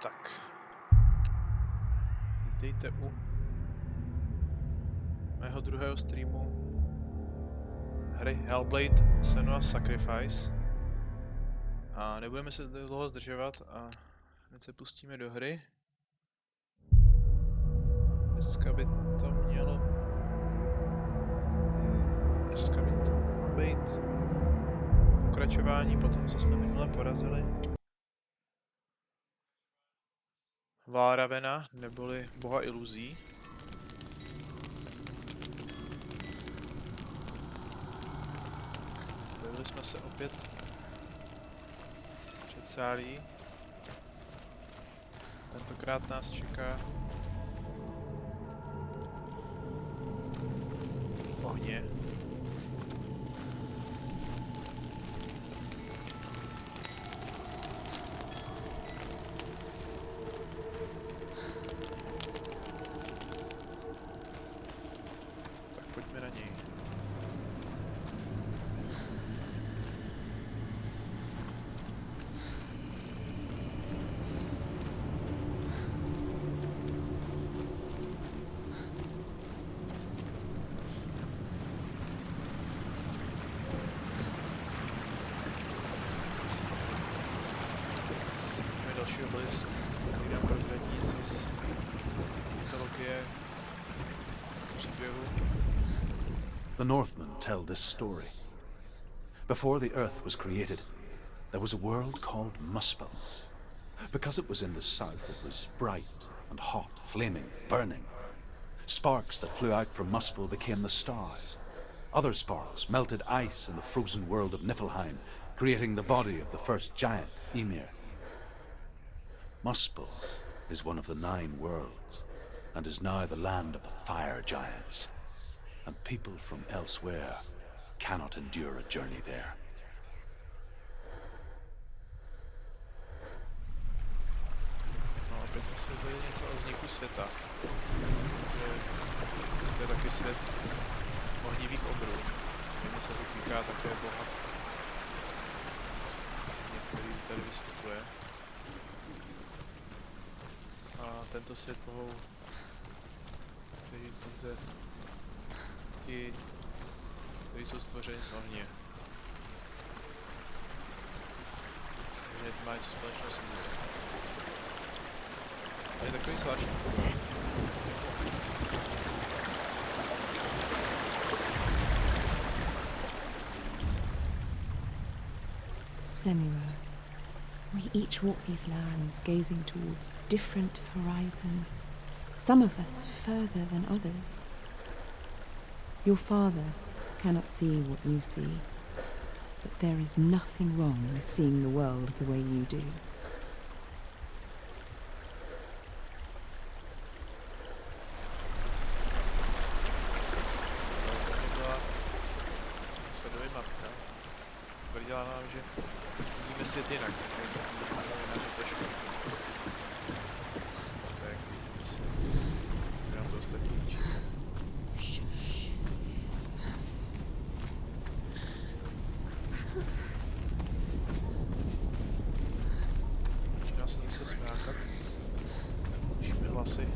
Tak. Vítejte u mého druhého streamu hry Hellblade Senua Sacrifice. A nebudeme se zde dlouho zdržovat a hned se pustíme do hry. Dneska by to mělo být pokračování po tom, co jsme minule porazili Váravena, neboli boha iluzí. Objevili jsme se opět před sálí. Tentokrát nás čeká ohně. Pojďme na něj. Máme další oblisk, který nám prozradí něco z mytologie příběhu. The Northmen tell this story. Before the earth was created, there was a world called Muspel. Because it was in the south, it was bright and hot, flaming, burning. Sparks that flew out from Muspel became the stars. Other sparks melted ice in the frozen world of Niflheim, creating the body of the first giant, Ymir. Muspel is one of the 9 worlds, and is now the land of the fire giants. And people from elsewhere cannot endure a journey there. No, opět jsme se dozvěděli něco o vzniku světa. To je taky svět ohnivých obrů. Mimo se to týká také boha, který tady vystupuje. A tento svět mohou přežít pouze ti, kteří jsou stvořeni z ohně. Samozřejmě to má něco společného s ohněm. To je takový zvláštní pohled. Senua, we each walk these lands gazing towards different horizons, some of us further than others. Your father cannot see what you see, but there is nothing wrong with seeing the world the way you do. Tvrdila nám, že vidíme svět jinak, tak vidíme svět, nám to ostatní líčí. Začíná se zase smákat, slyšíme hlasy.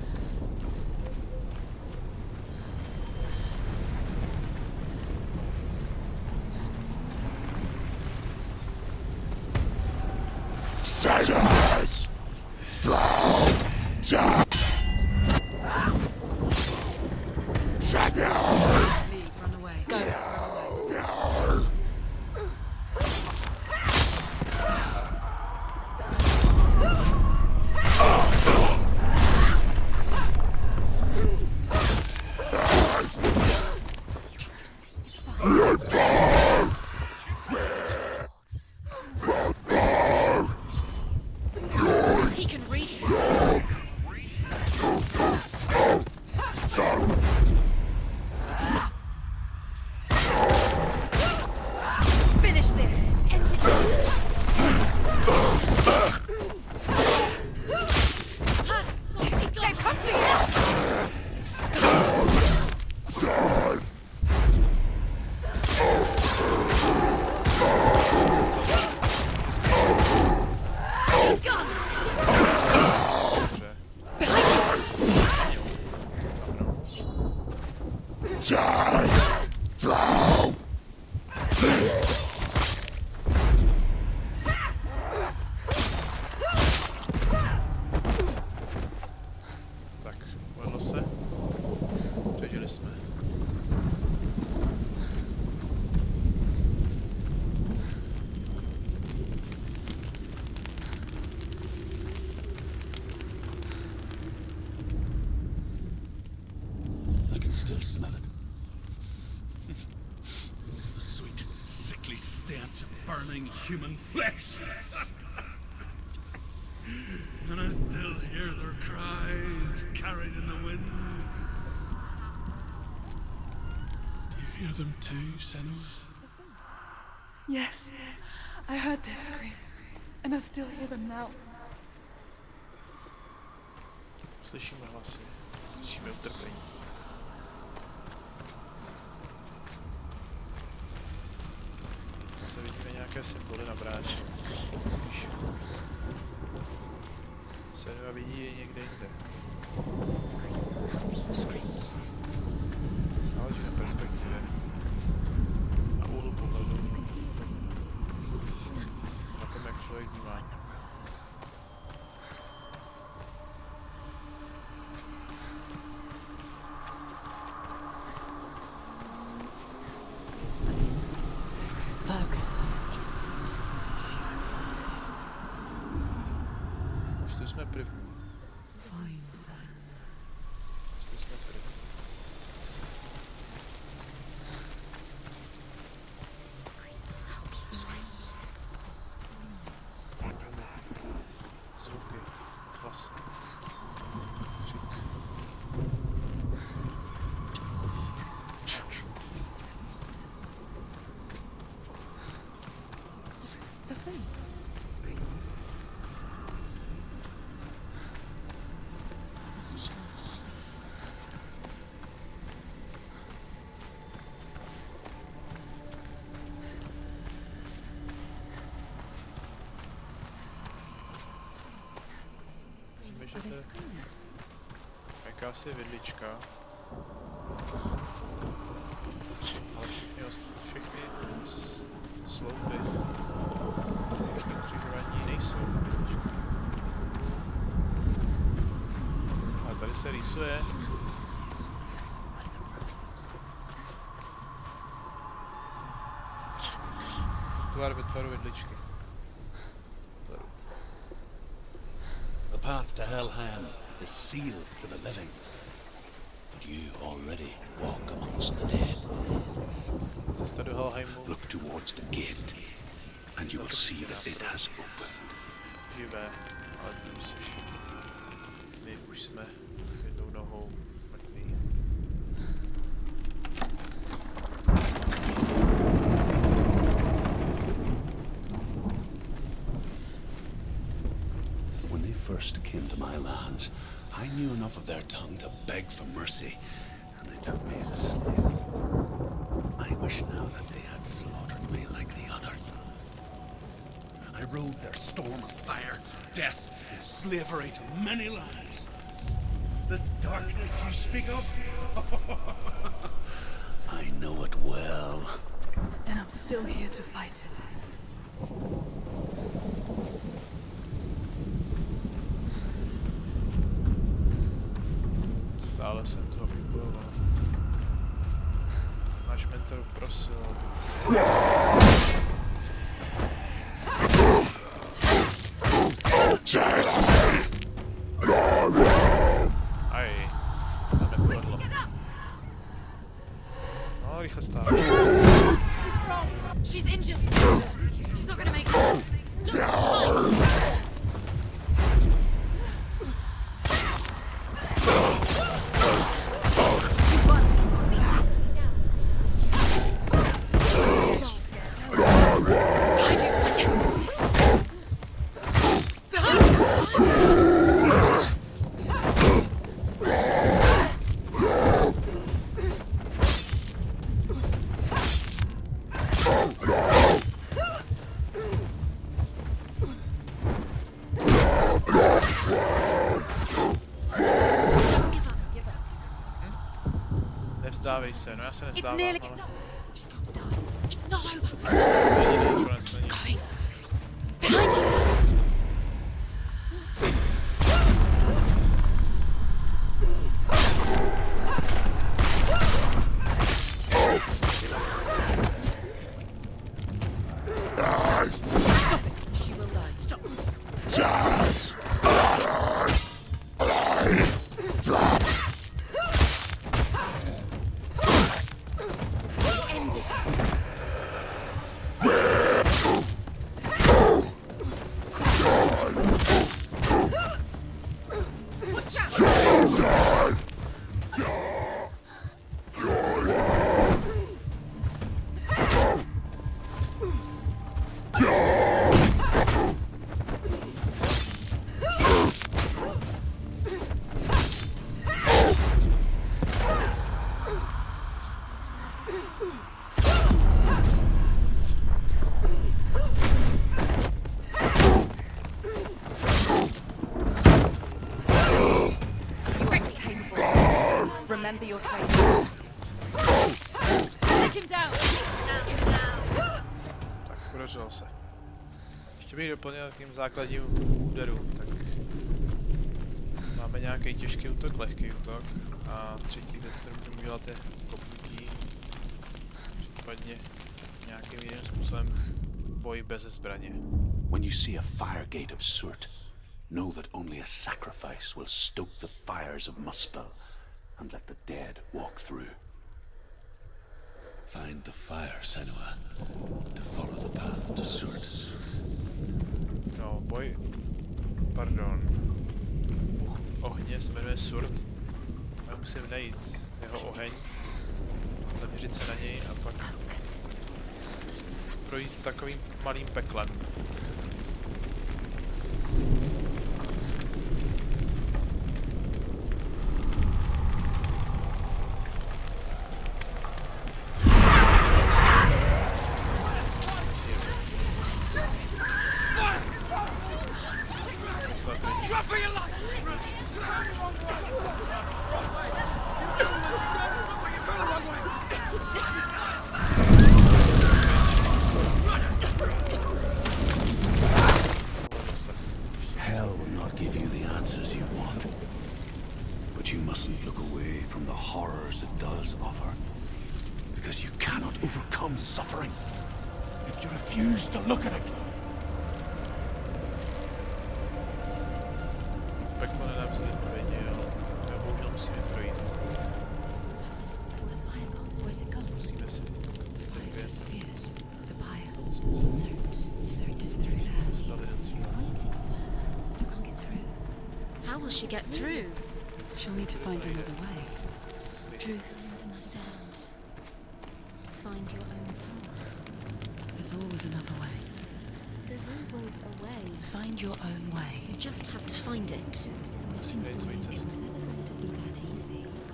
Sinners from death. Run away. Go. He can read you. Finish this. End it. They've come for you. He's gone. burning human flesh. And I still hear their cries carried in the wind. Do you hear them too, Senua? Yes, I heard their screams, and I still hear them now. Slyšíme hlasy, slyšíme utrpení. Zase vidíme nějaké symboly na bráně. Spíš Senua vidí je někde jinde. Záleží na perspektivě. Na úhlu pohledu. Na tom, jak člověk vnímá. Ještě jsme první. Ještě jsme první. Zvuky, hlasy, křik. Víme, že to je jakási vidlička. Ale všechny slouby, všechny křižování nejsou vidličky. Ale tady se rýsuje. Tvar ve tvaru vidličky. The path to Hellham is sealed to the living, but you already walk amongst the dead. Cesta do Helheimu. Look towards the gate, and you will see that it has opened. Živé, ale ty už seš. My už jsme jednou nohou mrtví. When they first came to my lands, I knew enough of their tongue to beg for mercy, and they took me as a slave. I wish now that they had slaughtered me like the others. I rode their storm of fire, death, and slavery to many lands. This darkness you speak of, I know it well. And I'm still here to fight it. Stále jsem toho vybojoval. Náš mentor prosil, aby... Aj, to nepovedlo. No, rychle stále. She's injured. She's not gonna make it. Nevzdávej se, no já se It's nevzdávám, nearly. ale... She's not to die. It's not over. Konec není. Going. Behind you. Stop it. She will die. Stop. Remember your trade. Take him down. Tak, podařilo se. Ještě bych doplnil takým základním úderům, tak máme nějaký těžký útok, lehký útok a třetí věc, kterou můžeme udělat, je kopnutí, případně nějakým jiným způsobem boj bez zbraně. When you see a fire gate of Surt, know that only a sacrifice will stoke the fires of Muspel and let the dead walk through. Find the fire, Senua, to follow the path to Surt. No, pardon. Ohně se jmenuje Surt. Já musím najít jeho oheň, zaměřit se na něj a pak projít takovým malým peklem. Hell will not give you the answers you want. But you mustn't look away from the horrors it does offer. Because you cannot overcome suffering if you refuse to look at it. Peklo nenabízí odpovědi, ale já bohužel musíme projít. Has the fire gone? Where's it gone? Musíme si The fire's trpět. disappeared. The pyre. Cert is through there. Dostali do cíle. Waiting for her. You can't get through. How will she get through? She'll need to find another way. Truth, sound. Find your own path. There's always another way. There's always a way. Find your own way. You just have to find it. Musím najít svoji cestu.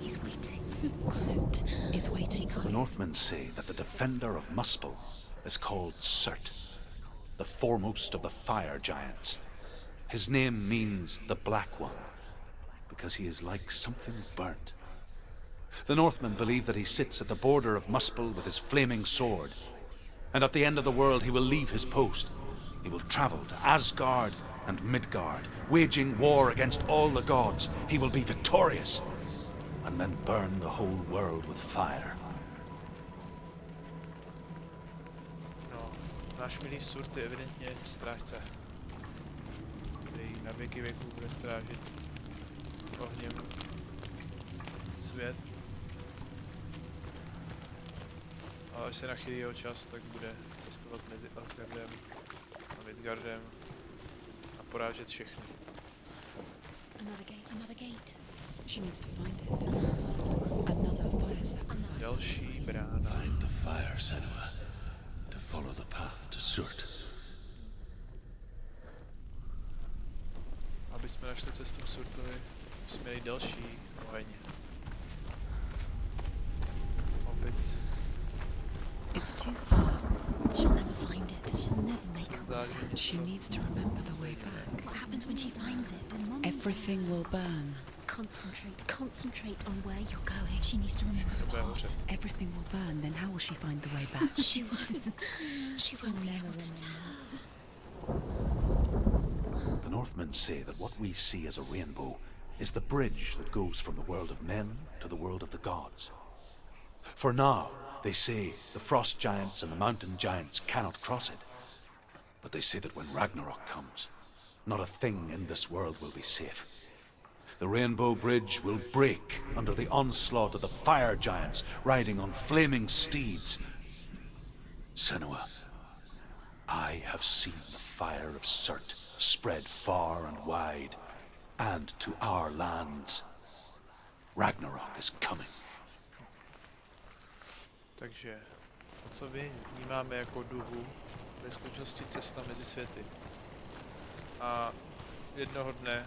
He's waiting. Cert is waiting. The Northmen say that the defender of Muspel is called Surt, the foremost of the fire giants. His name means the Black One, because he is like something burnt. The Northmen believe that he sits at the border of Muspel with his flaming sword, and at the end of the world he will leave his post. He will travel to Asgard and Midgard, waging war against all the gods. He will be victorious, and then burn the whole world with fire. No, náš milý Surt je evidentně strážce, který na věky věků bude strážit ohněm svět. Ale až se nachylí jeho čas, tak bude cestovat mezi Asgardem a Midgardem a porážet všechny. Another gate. Another gate. She needs to find it. Another fire sacrifice. Další brána. Find the fire, Senua, to follow the path to Surt. Aby jsme našli cestu k Surtovi, musíme najít další oheň. Opět It's too far. She'll never find it. She'll never make se it. zdá, že She něco needs to remember the way back. What happens when she finds it? Everything will burn. Concentrate on where you're going. She needs to remember the bude path. hořet. Everything will burn, then how will she find the way back? She won't. She won't be able to tell. The Northmen say that what we see as a rainbow is the bridge that goes from the world of men to the world of the gods. For now, they say the frost giants and the mountain giants cannot cross it. But they say that when Ragnarok comes, not a thing in this world will be safe. The Rainbow Bridge will break under the onslaught of the fire giants riding on flaming steeds. Senua, I have seen the fire of Surt spread far and wide, and to our lands. Ragnarok is coming. Takže to, co my vnímáme jako duhu, je v skutečnosti cesta mezi světy. A jednoho dne,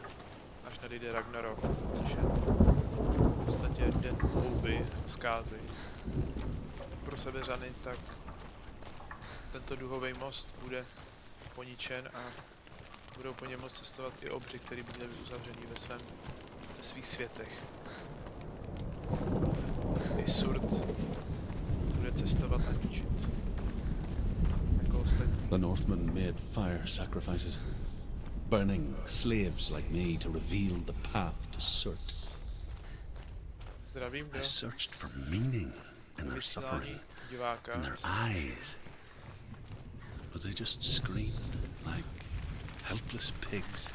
až nadejde Ragnarok, což je v podstatě den zhouby, zkázy pro sebeřany, tak tento duhový most bude poničen a budou po něm moct cestovat i obři, který by měli být uzavřený ve svých světech. i Surd bude cestovat a ničit. Jako ostatní. The Northmen made fire sacrifices, burning slaves like me to reveal the path to Surt. Zdravím, I searched for meaning in their suffering, diváka. in their eyes, but they just screamed like helpless pigs.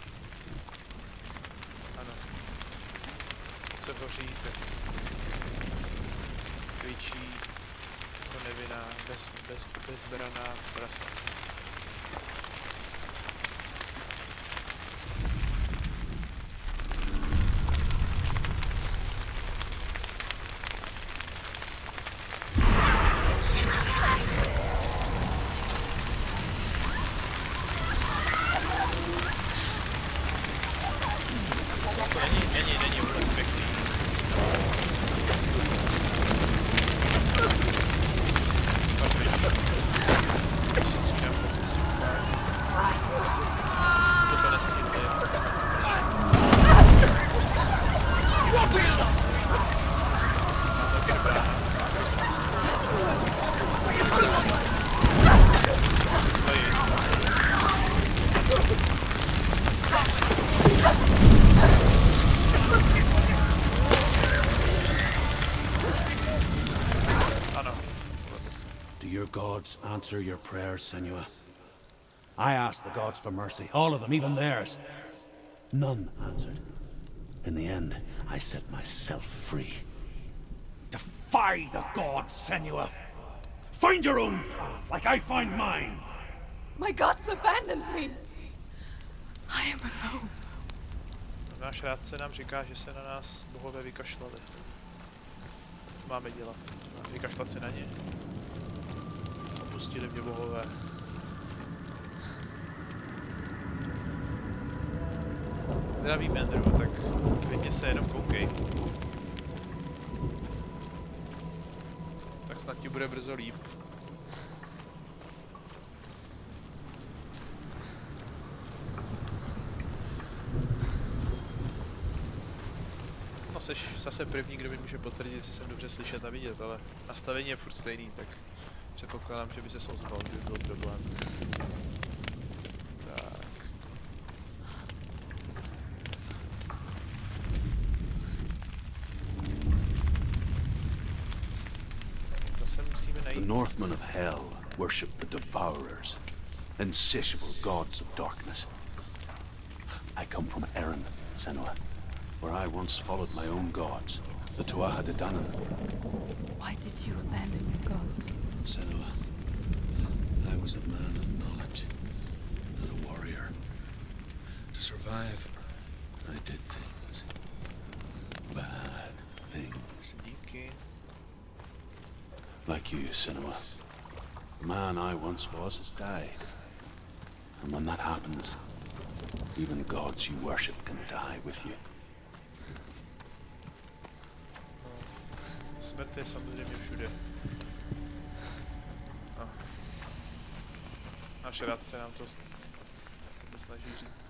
Ano. Co hoříte? Kvičí jako nevinná, bezbraná prasa. Není vůbec pěkný. Co to nestihli? Takže dobrá. To je. Do your gods answer your prayers, Senua? I asked the gods for mercy, all of them, even theirs. None answered. In the end, I set myself free. Defy the gods, Senua! Find your own path, like I find mine! My gods abandoned me! I am alone. Náš rádce nám říká, že se na nás bohové vykašlali. Co máme dělat? Máme vykašlat se na ně? Opustili mě bohové. Zdravím, Andrew, tak klidně se jenom koukej. Tak snad ti bude brzo líp. No, seš zase první, kdo mi může potvrdit, jestli jsem dobře slyšet a vidět, ale nastavení je furt stejný, tak předpokládám, že by se ozval, kdyby byl problém. Tak. Zase musíme najít. The Northmen of Hell worship the Devourers, insatiable gods of darkness. I come from Erin, Senua, where I once followed my own gods, the Tuatha De Danann. Why did you abandon your gods? Senua, I was a man of knowledge, not a warrior. To survive, I did things. Bad things. Díky. Like you, Senua. The man I once was has died. And when that happens, even the gods you worship can die with you. Smrt je samozřejmě všude. Náš rádce nám to snaží říct.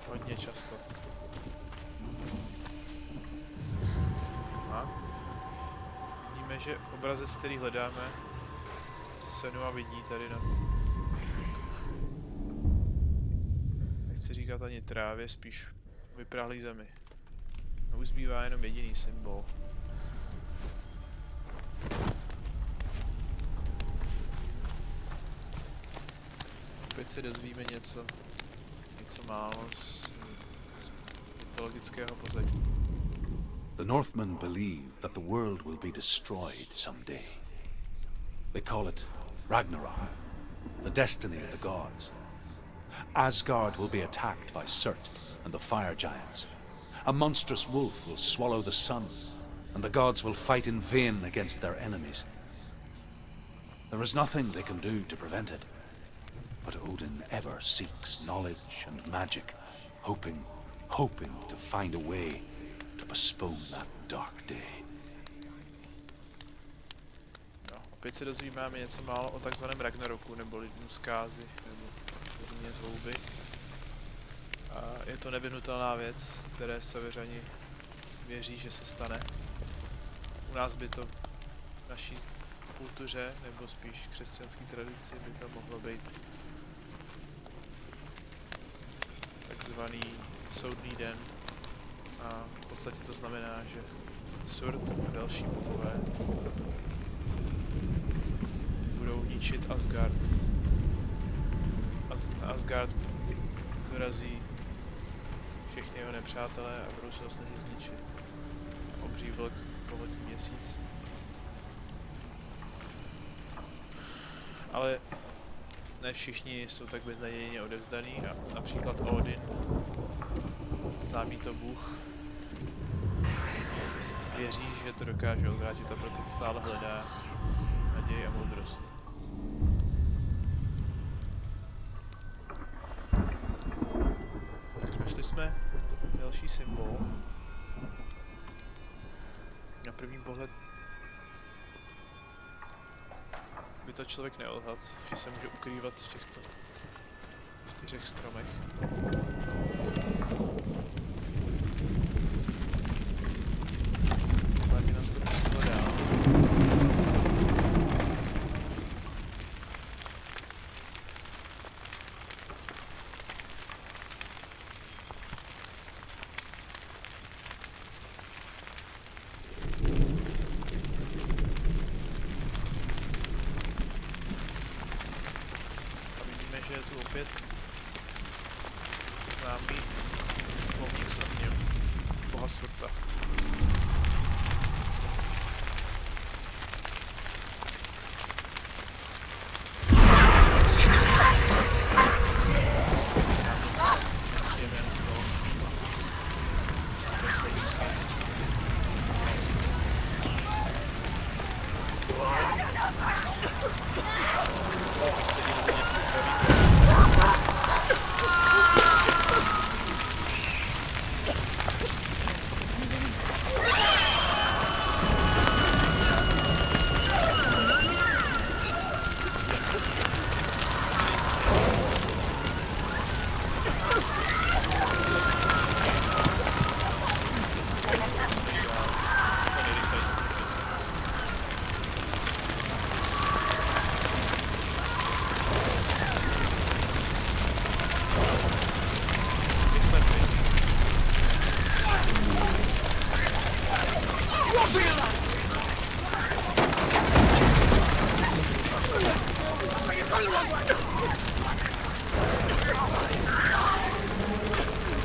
Hodně často. A vidíme, že obrazec, který hledáme, Senua vidí tady na... Nechci říkat ani trávě, spíš vyprahlý zemi. A už zbývá jenom jediný symbol. Opět se dozvíme něco málo z mytologického pozadí. The Northmen believe that the world will be destroyed someday. They call it Ragnarok, the destiny of the gods. Asgard will be attacked by Surt and the fire giants. A monstrous wolf will swallow the sun, and the gods will fight in vain against their enemies. There is nothing they can do to prevent it, but Odin ever seeks knowledge and magic, hoping to find a way to postpone that dark day. No, opět se dozvímáme něco málo o takzvaném Ragnaroku, nebo lidům zkázy, nebo lidům z houby. A je to nevyhnutelná věc, které Severani věří, že se stane. U nás by to v naší kultuře, nebo spíš křesťanské tradici, by to mohlo být takzvaný soudný den. A v podstatě to znamená, že Surd a další bohové budou ničit Asgard. Na Asgard dorazí všechny jeho nepřátelé a budou se ho snažit zničit. Obří vlk, povodní měsíc. Ale ne všichni jsou tak beznadějně odevzdaný a například Odin, známý to bůh, věří, že to dokáže odvrátit a proto stále hledá naději a moudrost. Tak našli jsme další symbol. Na první pohled by to člověk neodhad, že se může ukrývat v těchto 4 stromech. Vážně nás to pustilo dál. Že je tu opět známý pomník s ohněm, boha Surta.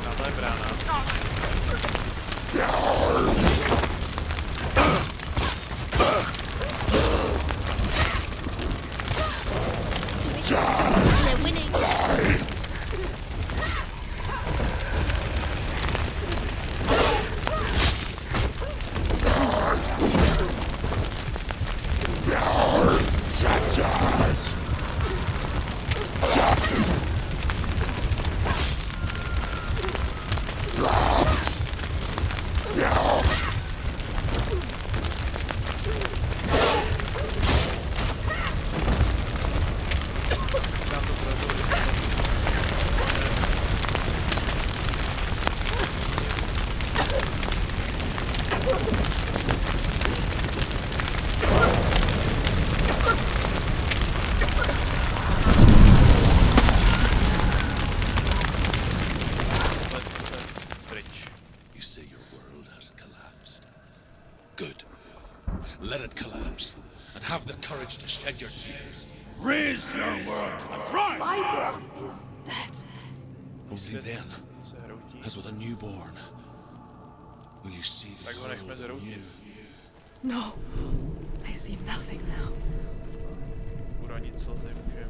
Tahle brána. They're winning. You say your world has collapsed. Good. Let it collapse, and have the courage to shed your tears. Raise your world to the prime! My world is dead. Only then, Se hroutí. as with a newborn, will you see the Tak ho nechme world zhroutit. anew. No, I see nothing now. Uronit slzy můžeme.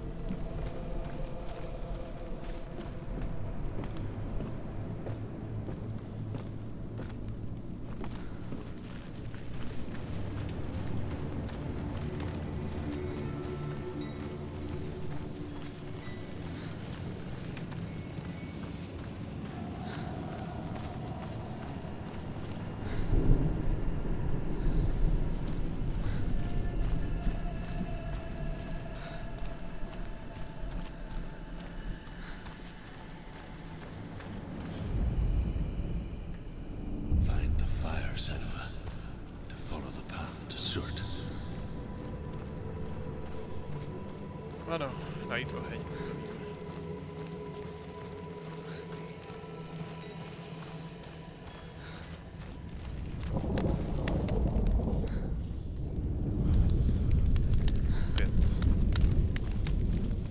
Ano, najít oheň.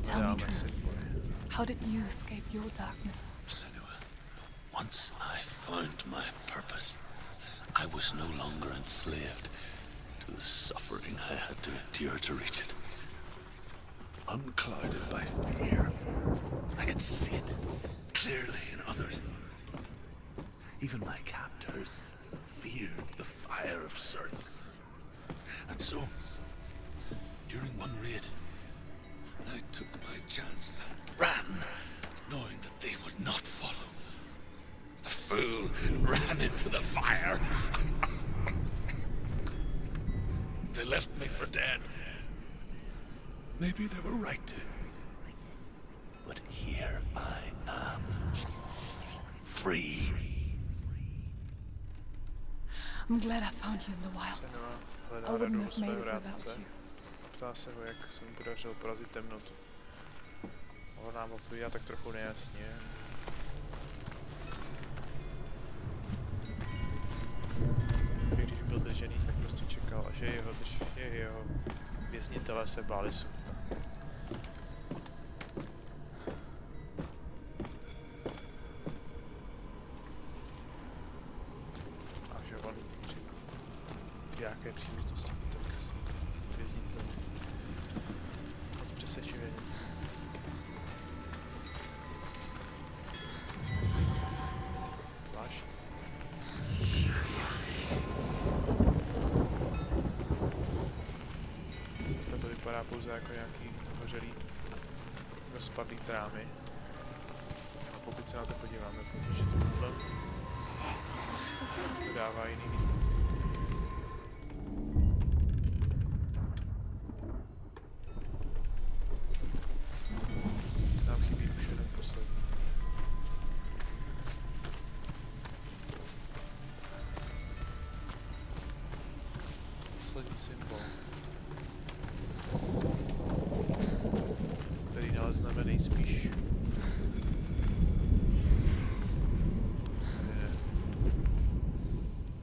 Tell me truth. How did you escape your darkness? Senua, once I found my purpose, I was no longer enslaved to the suffering I had to endure to reach it. Unclouded by fear, I could see it clearly in others. Even my captors feared the fire of Surt. And so, during one raid, I took my chance and ran, knowing that they would not follow. The fool ran into the fire. They left me for dead. Maybe they were right to. But here I am. Free. I'm glad I found you in the wilds. Senua I hledá wouldn't radu have své made it vrátce without you. a ptá se ho, jak se mu podařilo porazit temnotu. On nám odpovídá tak trochu nejasně. Když byl držený, tak prostě čekal, a že jeho věznitelé se báli Surta. A že on při nějaké příležitosti tak věznitel moc přesvědčivě. Zvláštní. To vypadá pouze jako nějaký hořelý, rozpadlý trámy. A pokud se na to podíváme, protože to bylo, to dává jiný význam. Nám chybí už jeden poslední. Poslední symbol, který nalezneme nejspíš.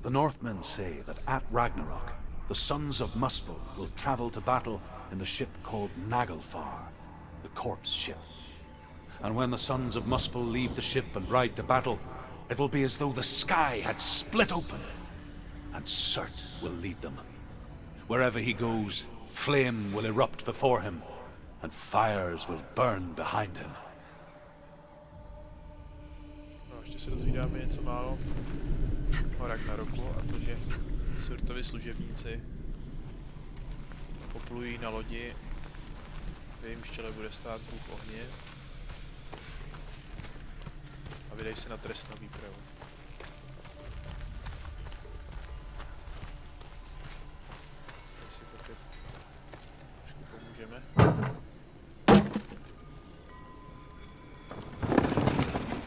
The Northmen say that at Ragnarok, the sons of Muspel will travel to battle in the ship called Naglfar, the corpse ship. And when the sons of Muspel leave the ship and ride to battle, it will be as though the sky had split open, and Surt will lead them. Wherever he goes, flame will erupt before him, and fires will burn behind him. No, ještě se dozvídáme něco málo o Ragnaroku a to, že Surtovi služebníci poplují na lodi, v jejím čele bude stát bůh ohně a vydají se na trestnou výpravu. Tak si opět trošku pomůžeme.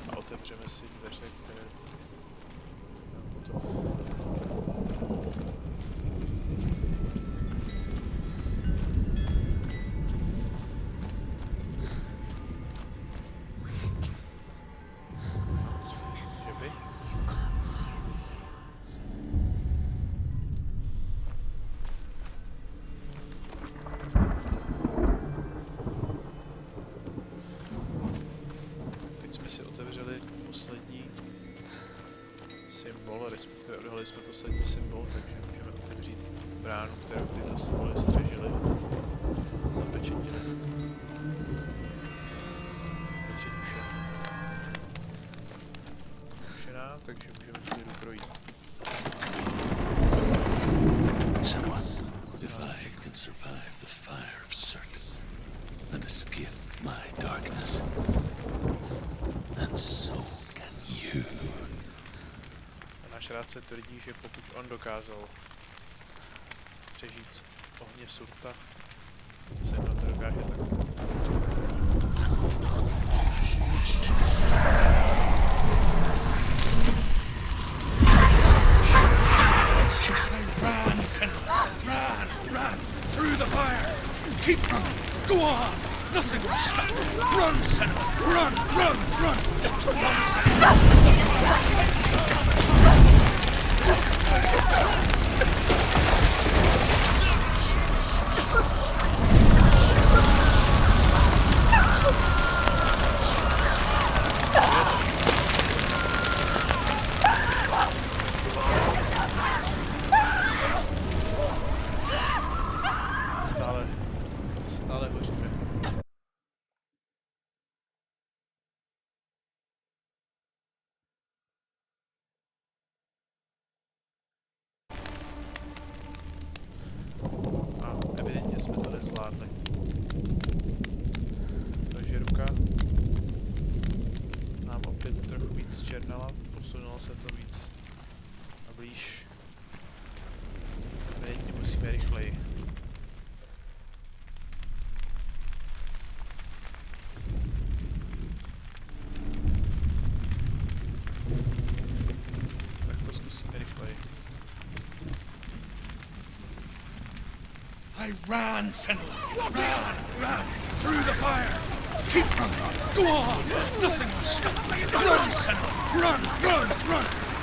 A otevřeme si dveře, které nám potom symbol, respektive odhalili jsme poslední symbol, takže můžeme otevřít bránu, kterou tyto symboly střežily, zapečetili. Takže duše. Dušená, takže můžeme tu lidu projít. Senua, if I can survive the fire of Surt and escape my darkness, then so can you. Náš rádce tvrdí, že pokud on dokázal přežít ohně Surta, Senua to dokáže taky. Run, Senua! Run! Run! Through the fire! Keep running! Go on! Stále hoříme. A evidentně jsme to nezvládli. Takže ruka nám opět trochu víc zčernala, posunulo se to víc a blíž. Evidentně musíme rychleji. Tak to zkusíme rychleji. I ran, Senua. Ran through the fire. Keep running. Go on. Nothing will stop me. Run, Senua. Run.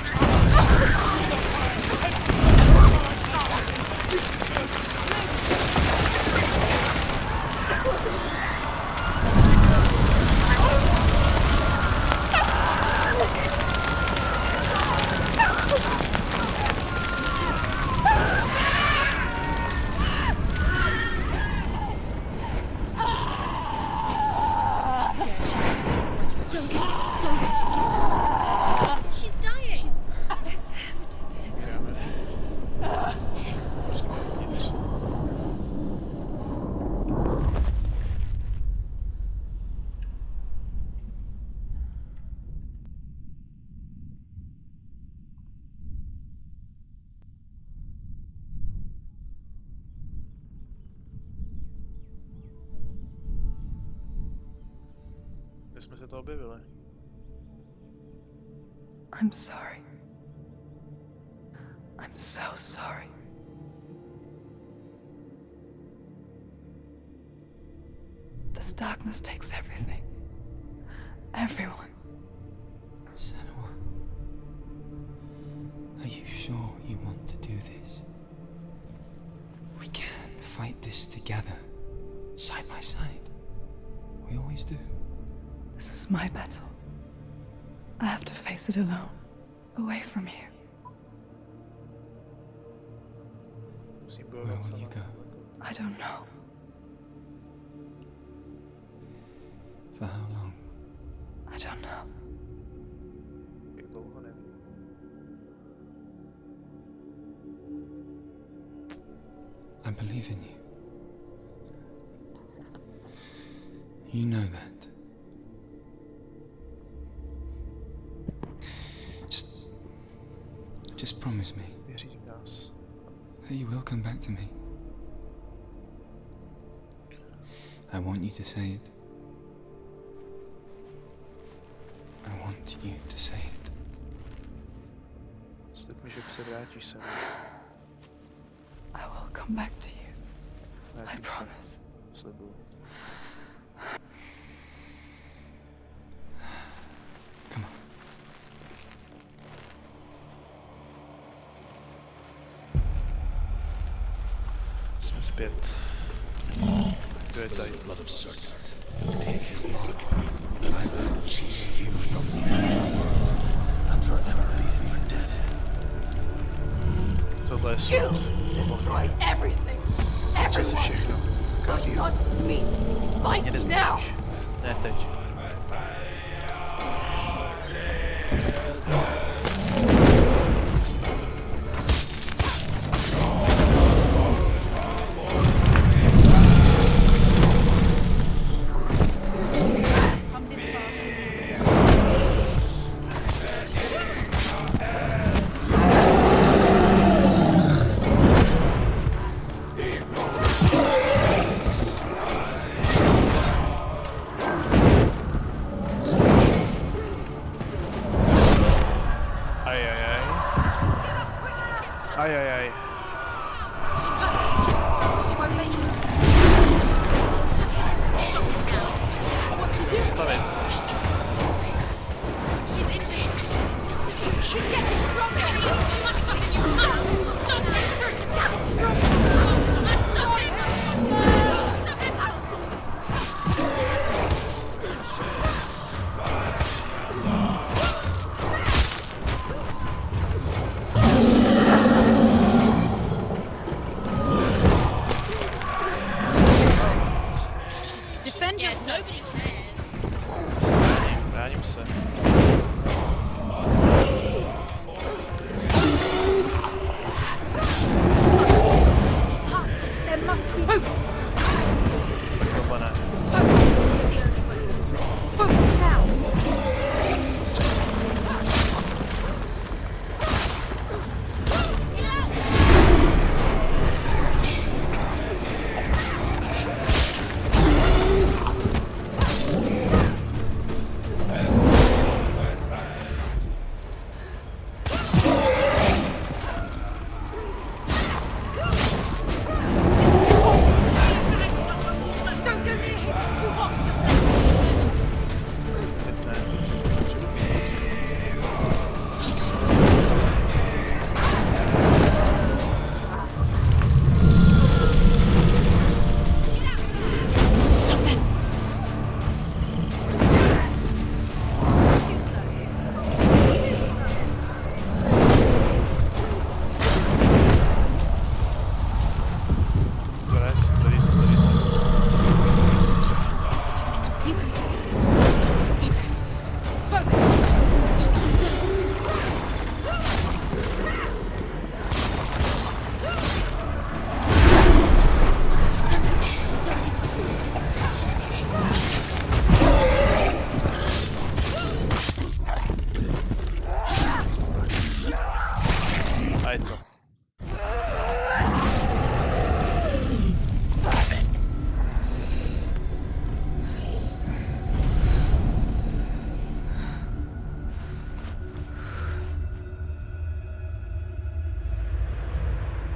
She's dying. It's him. Musíme uvnitř. Kde jsme se to objevili? I'm sorry. I'm so sorry. This darkness takes everything. Everyone. Senua, are you sure you want to do this? We can fight this together, side by side. We always do. This is my battle. I have to face it alone, away from you. Musím Where bojovat will you sama. go? I don't know. For how long? I don't know. Jak dlouho nevím. I believe in you. You know that. Just promise me Věří v nás. that you will come back to me. I want you to say it. I want you to say it. Slib mi, že se vrátíš sem. I will come back to you. I Vrátím se. promise. Slibuju. Come on. Jsme zpět. Kdo je tady? Blood of serpents. Take his mark, and I will cheer you from the underworld and forever be your dead. Tohle je You soud. destroyed everything. Chce se Everyone. všechno. But Každý. not me. Mě Fight now. nezničíš. Ne teď. Come this far, she needs it. Aj. She's hurt. She won't make it. Stop it now. What to do? Stavit. se. Tak tohle ne.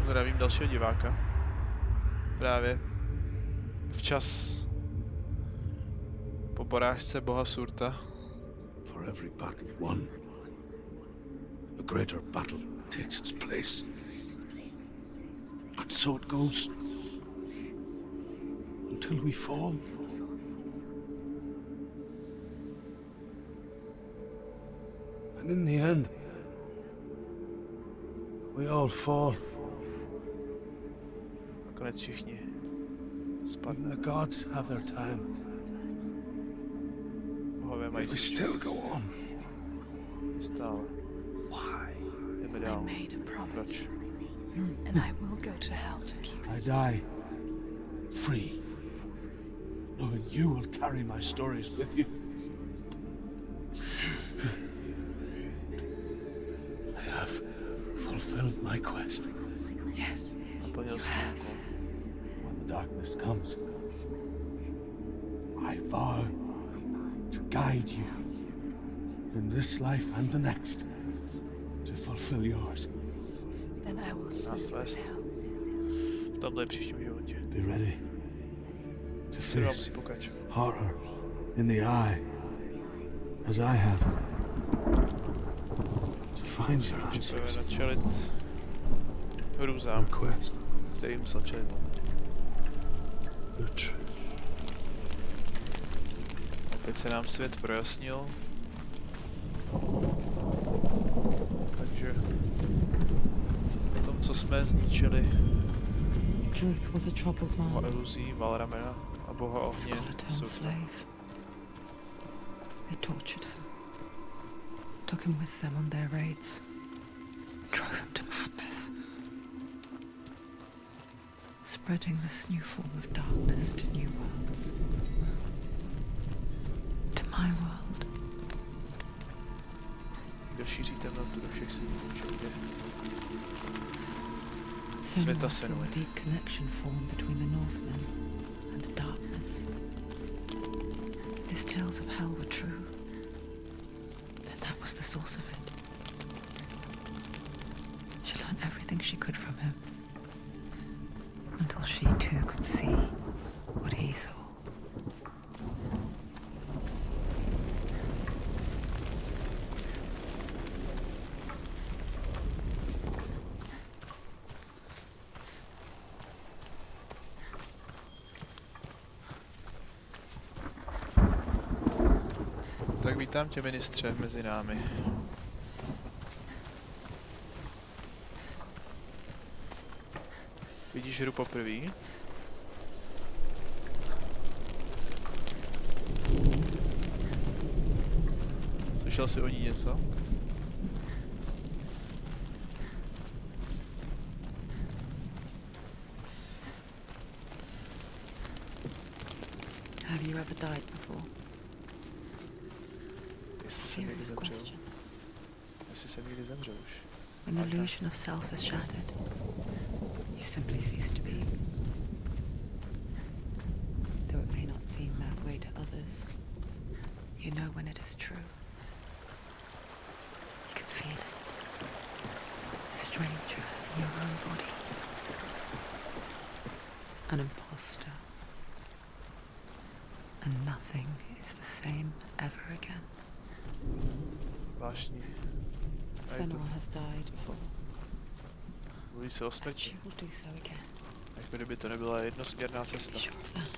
Zdravím dalšího diváka. Právě včas po porážce boha Surta. For every battle won, a greater battle takes its place. And so it goes. Until we fall. And in the end, we all fall. Nakonec všichni Even spadne. the gods have their time. Bohové mají We si still čas. go on. Stále. Why? Jdeme I dál. made a promise, Proč? and I will go to hell to keep I it. die free, knowing you will carry my stories with you. I have fulfilled my quest. Yes. Naplnil jsem úkol. When the darkness comes, I vow to guide you in this life and the next to fulfill yours. Then I will send you vést to hell. v tomhle příštím životě. Be ready to Si vám face musí pokračovat. horror in the eye, as I have. To find Musí your být připraven answers. čelit hrůzám, Your quest, kterým musel čelit. your truth. Opět se nám svět projasnil. Takže o tom, co jsme zničili, Truth was a troubled boha man, iluzí, Valramena a boha ohně, skeleton Surta. slave. They tortured him, took him with them on their raids, drove him to madness, spreading this new form of darkness to new worlds. To my world. Kdo šíří temnotu do všech světů, všude. Senua Světa saw Senua. a deep connection form between the Northmen and the darkness. His tales of hell were true. Then that was the source of it. She learned everything she could from him. Until she too could see what he saw. Tak vítám tě, ministře, mezi námi. Vidíš hru poprvé? Slyšel jsi o ní něco? Have you ever died before? Jestli jsem někdy Serious zemřel. question. Jestli jsem někdy zemřel už. When the illusion of self is shattered, you simply cease to be. Though it may not seem that way to others, you know when it is true. You can feel it. A stranger in your own body. An imposter. And nothing is the same ever again. Zvláštní. A je to, Senua has died before. mluví se o And smrti. she will do so again. Jako kdyby to nebyla jednosměrná cesta. Be sure of that.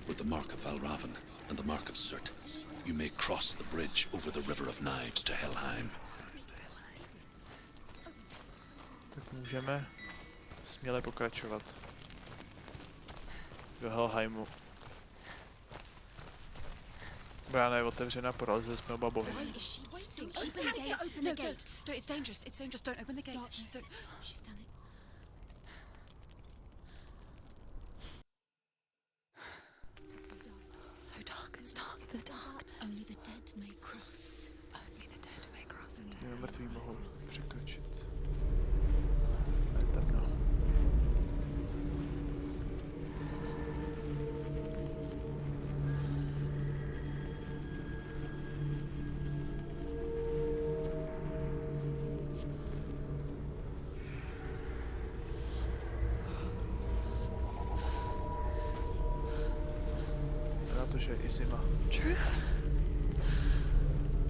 With the mark of Valravan and the mark of Surt, you may cross the bridge over the River of Knives to Helheim. Tak můžeme směle pokračovat do Helheimu. Brána je otevřena, porazili jsme oba bohy. Why is she waiting? Open the gate. Open the gate. No, it's dangerous. It's dangerous. Don't open the gate. Don't. She's done it. So dark. It's dark. The darkness. Only the dead may cross. Only the dead may cross. Jenom mrtví mohou překročit. A je temno. Vypadá to, že je i zima. Truth?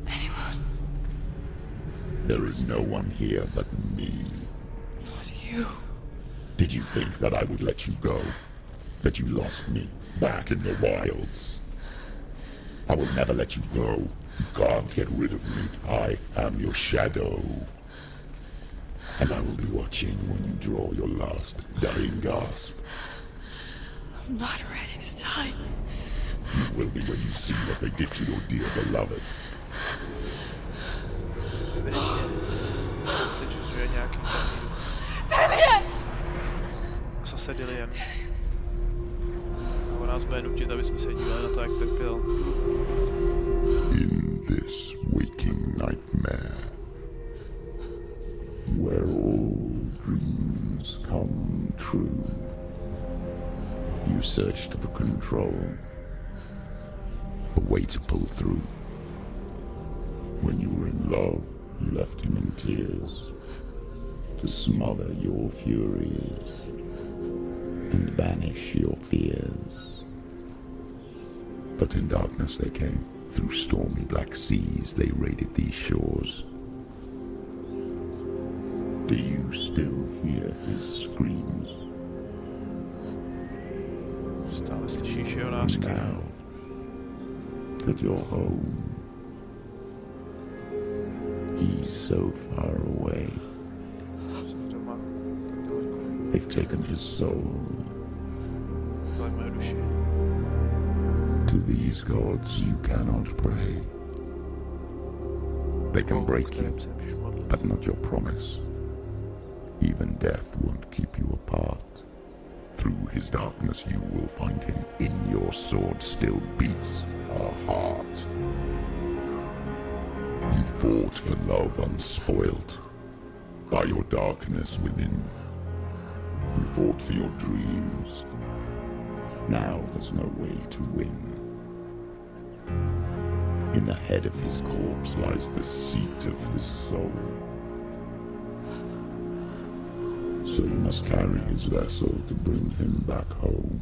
Anyone? There is no one here but me. Not you. Did you think that I would let you go? That you lost me back in the wilds? I will never let you go. You can't get rid of me. I am your shadow. And I will be watching when you draw your last dying gasp. I'm not ready to die. You will be when you see what they did to your dear beloved. Že nějaký zase Dillian. A on nás bude nutit, aby jsme se dívali na to, jak trpěl. In this waking nightmare, where all dreams come true, you searched for control, a way to pull through. When you were in love, you left him in tears, to smother your furies and banish your fears. But in darkness they came. Through stormy black seas they raided these shores. Do you still hear his screams? Stále slyšíš jeho nářky. Now that you're home, he's so far away. Jsem doma, tak daleko. They've taken his soul. Vzali moje duši. To these gods you cannot pray. They can break you, Kterým se můžeš modlit. but not your promise. Even death won't keep you apart. Through his darkness you will find him. In your sword still beats a heart. You fought for love unspoilt by your darkness within. You fought for your dreams. Now there's no way to win. In the head of his corpse lies the seat of his soul. So you must carry his vessel to bring him back home.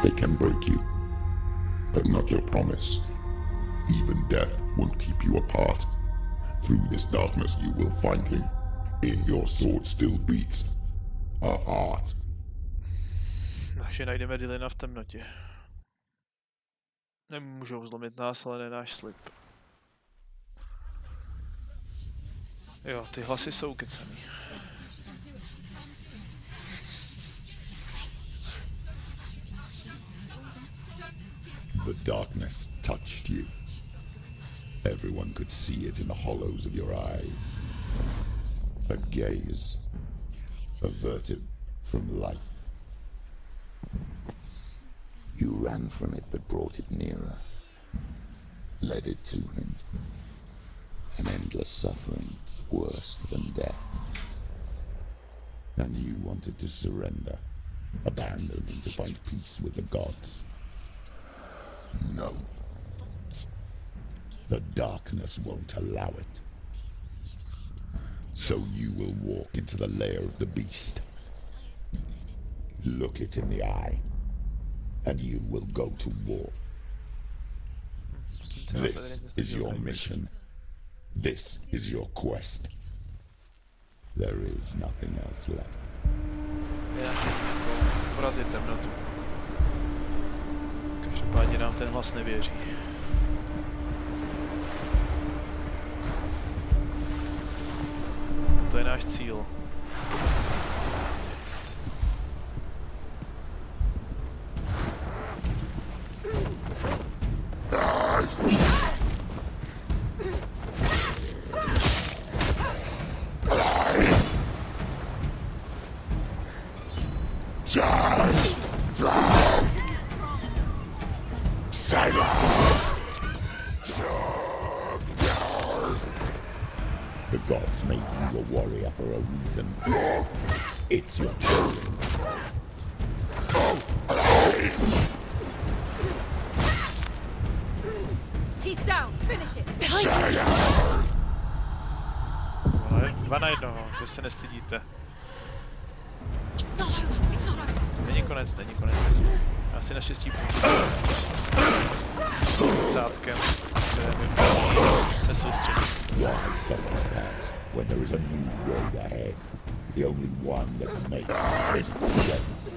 They can break you, but not your promise. Even death won't keep you apart. Through this darkness you will find him. In your sword still beats a heart. Takže najdeme Dylina v temnotě. Nemůžou zlomit nás, ale ne náš slib. Jo, ty hlasy jsou kecaný. The darkness touched you. Everyone could see it in the hollows of your eyes. A gaze averted from life. You ran from it but brought it nearer. Led it to him. An endless suffering, worse than death. And you wanted to surrender, abandon him to find peace with the gods. No. The darkness won't allow it. So you will walk into the lair of the beast. Look it in the eye, and you will go to war. This is your mission. This is your quest. There is nothing else left. Porazit temnotu. Každopádně nám ten hlas nevěří. To je náš cíl. The gods made you a warrior for a reason. It's your calling. He's down. Finish it. Dva na jednoho, že se nestydíte. It's not over. It's not over. Není konec, není konec. Já si naštěstí přátkem, se soustředit. When there is a new road ahead, the only one that makes sense.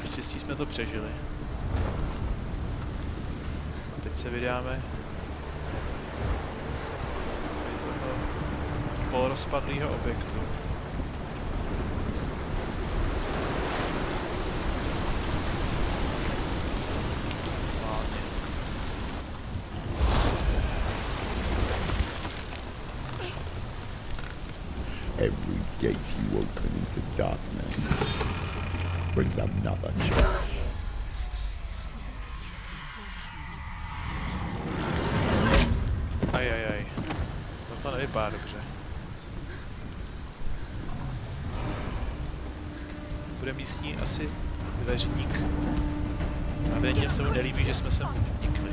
Naštěstí jsme to přežili. A teď se vydáme do toho polorozpadlého objektu. Every gate you open into darkness brings another church. Ajajaj. To nevypadá dobře. Bude místní asi dveřník. A vědně se mu nelíbí, že jsme sem unikli.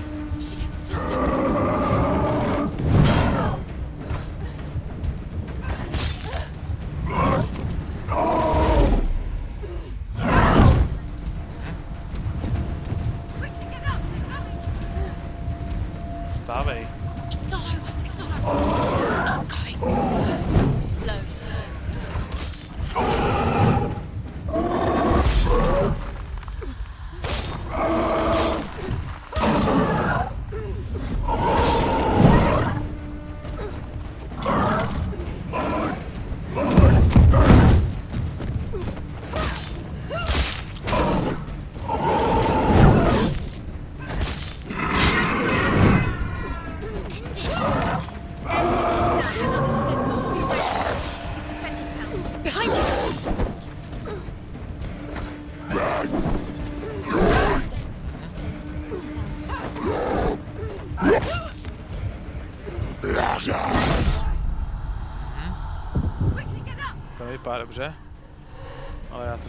Vstávej. It's not over. It's not over. Keep going. Too slow. vypadá dobře. Ale já to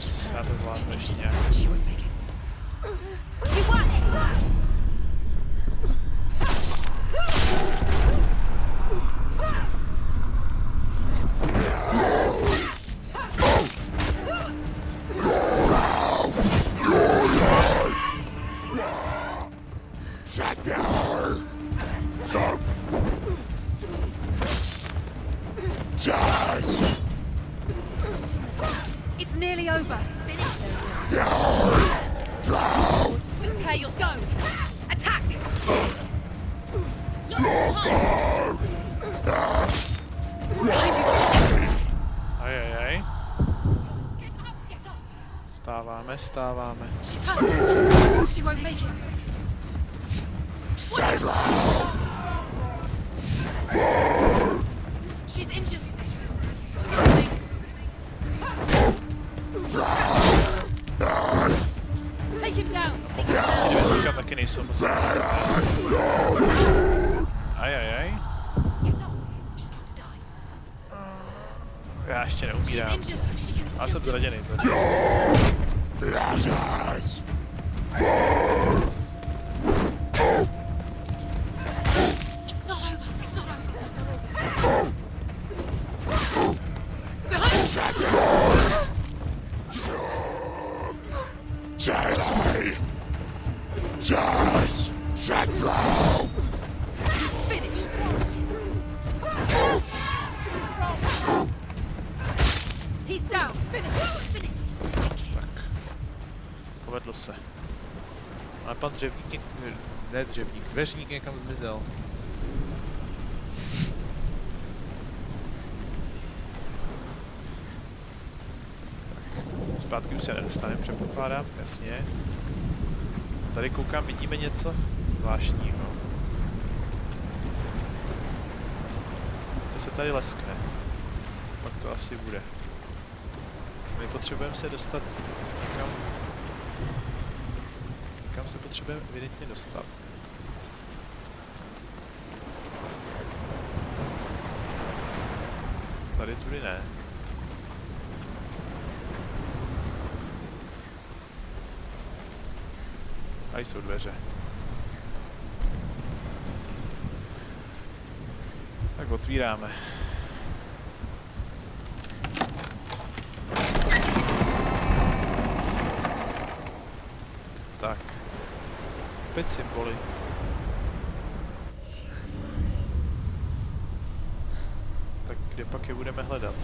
zvládnu ještě nějak. It's nearly over. Prepare yourself. Attack! Ajajaj. Stáváme. She's hurt. She won't make it. She's injured. Take him down. Si dvě taky nejsou moc. Ajajaj. Já ještě neumírám. Já jsem zraděný. Povedlo se. Ale pan dřevník, ne dřevník, dveřník někam zmizel. Zpátky už se nedostaneme, předpokládám, jasně. Tady koukám, vidíme něco zvláštního. Co se tady leskne? Pak to asi bude. My potřebujeme se dostat někam. Kam se potřebujeme evidentně dostat. Tady tudy ne. Tady jsou dveře. Tak otvíráme. Tak. Opět symboly. Tak kde pak je budeme hledat?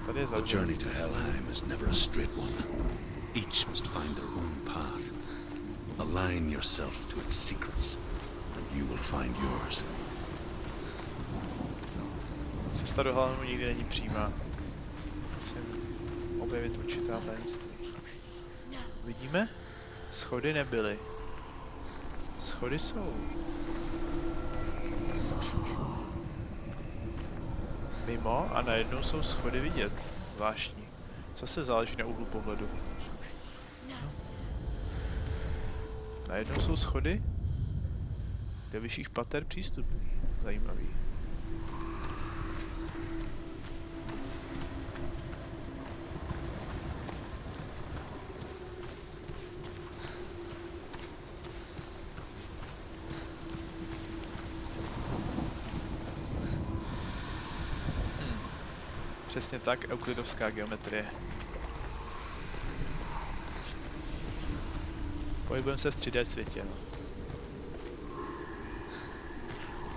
Tady je The journey to Helheim is never a straight one. Each must find their own path. Align yourself to its secrets, and you will find yours. Cesta do Helheimu nikdy není přímá. Musím objevit určitá tajemství. Vidíme? Schody nebyly. Schody jsou. Mimo a najednou jsou schody vidět. Zvláštní. Zase záleží na úhlu pohledu. Najednou jsou schody do vyšších pater přístupný. Zajímavý. Přesně tak, euklidovská geometrie. Pohybujeme se v 3D světě.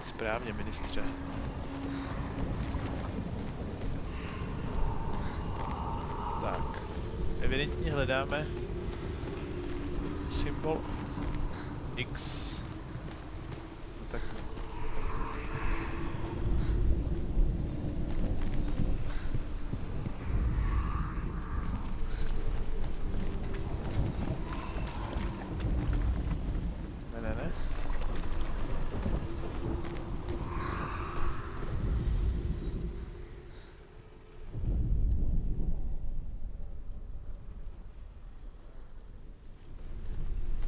Správně, ministře. Tak. Evidentně hledáme symbol X. No tak. Ne.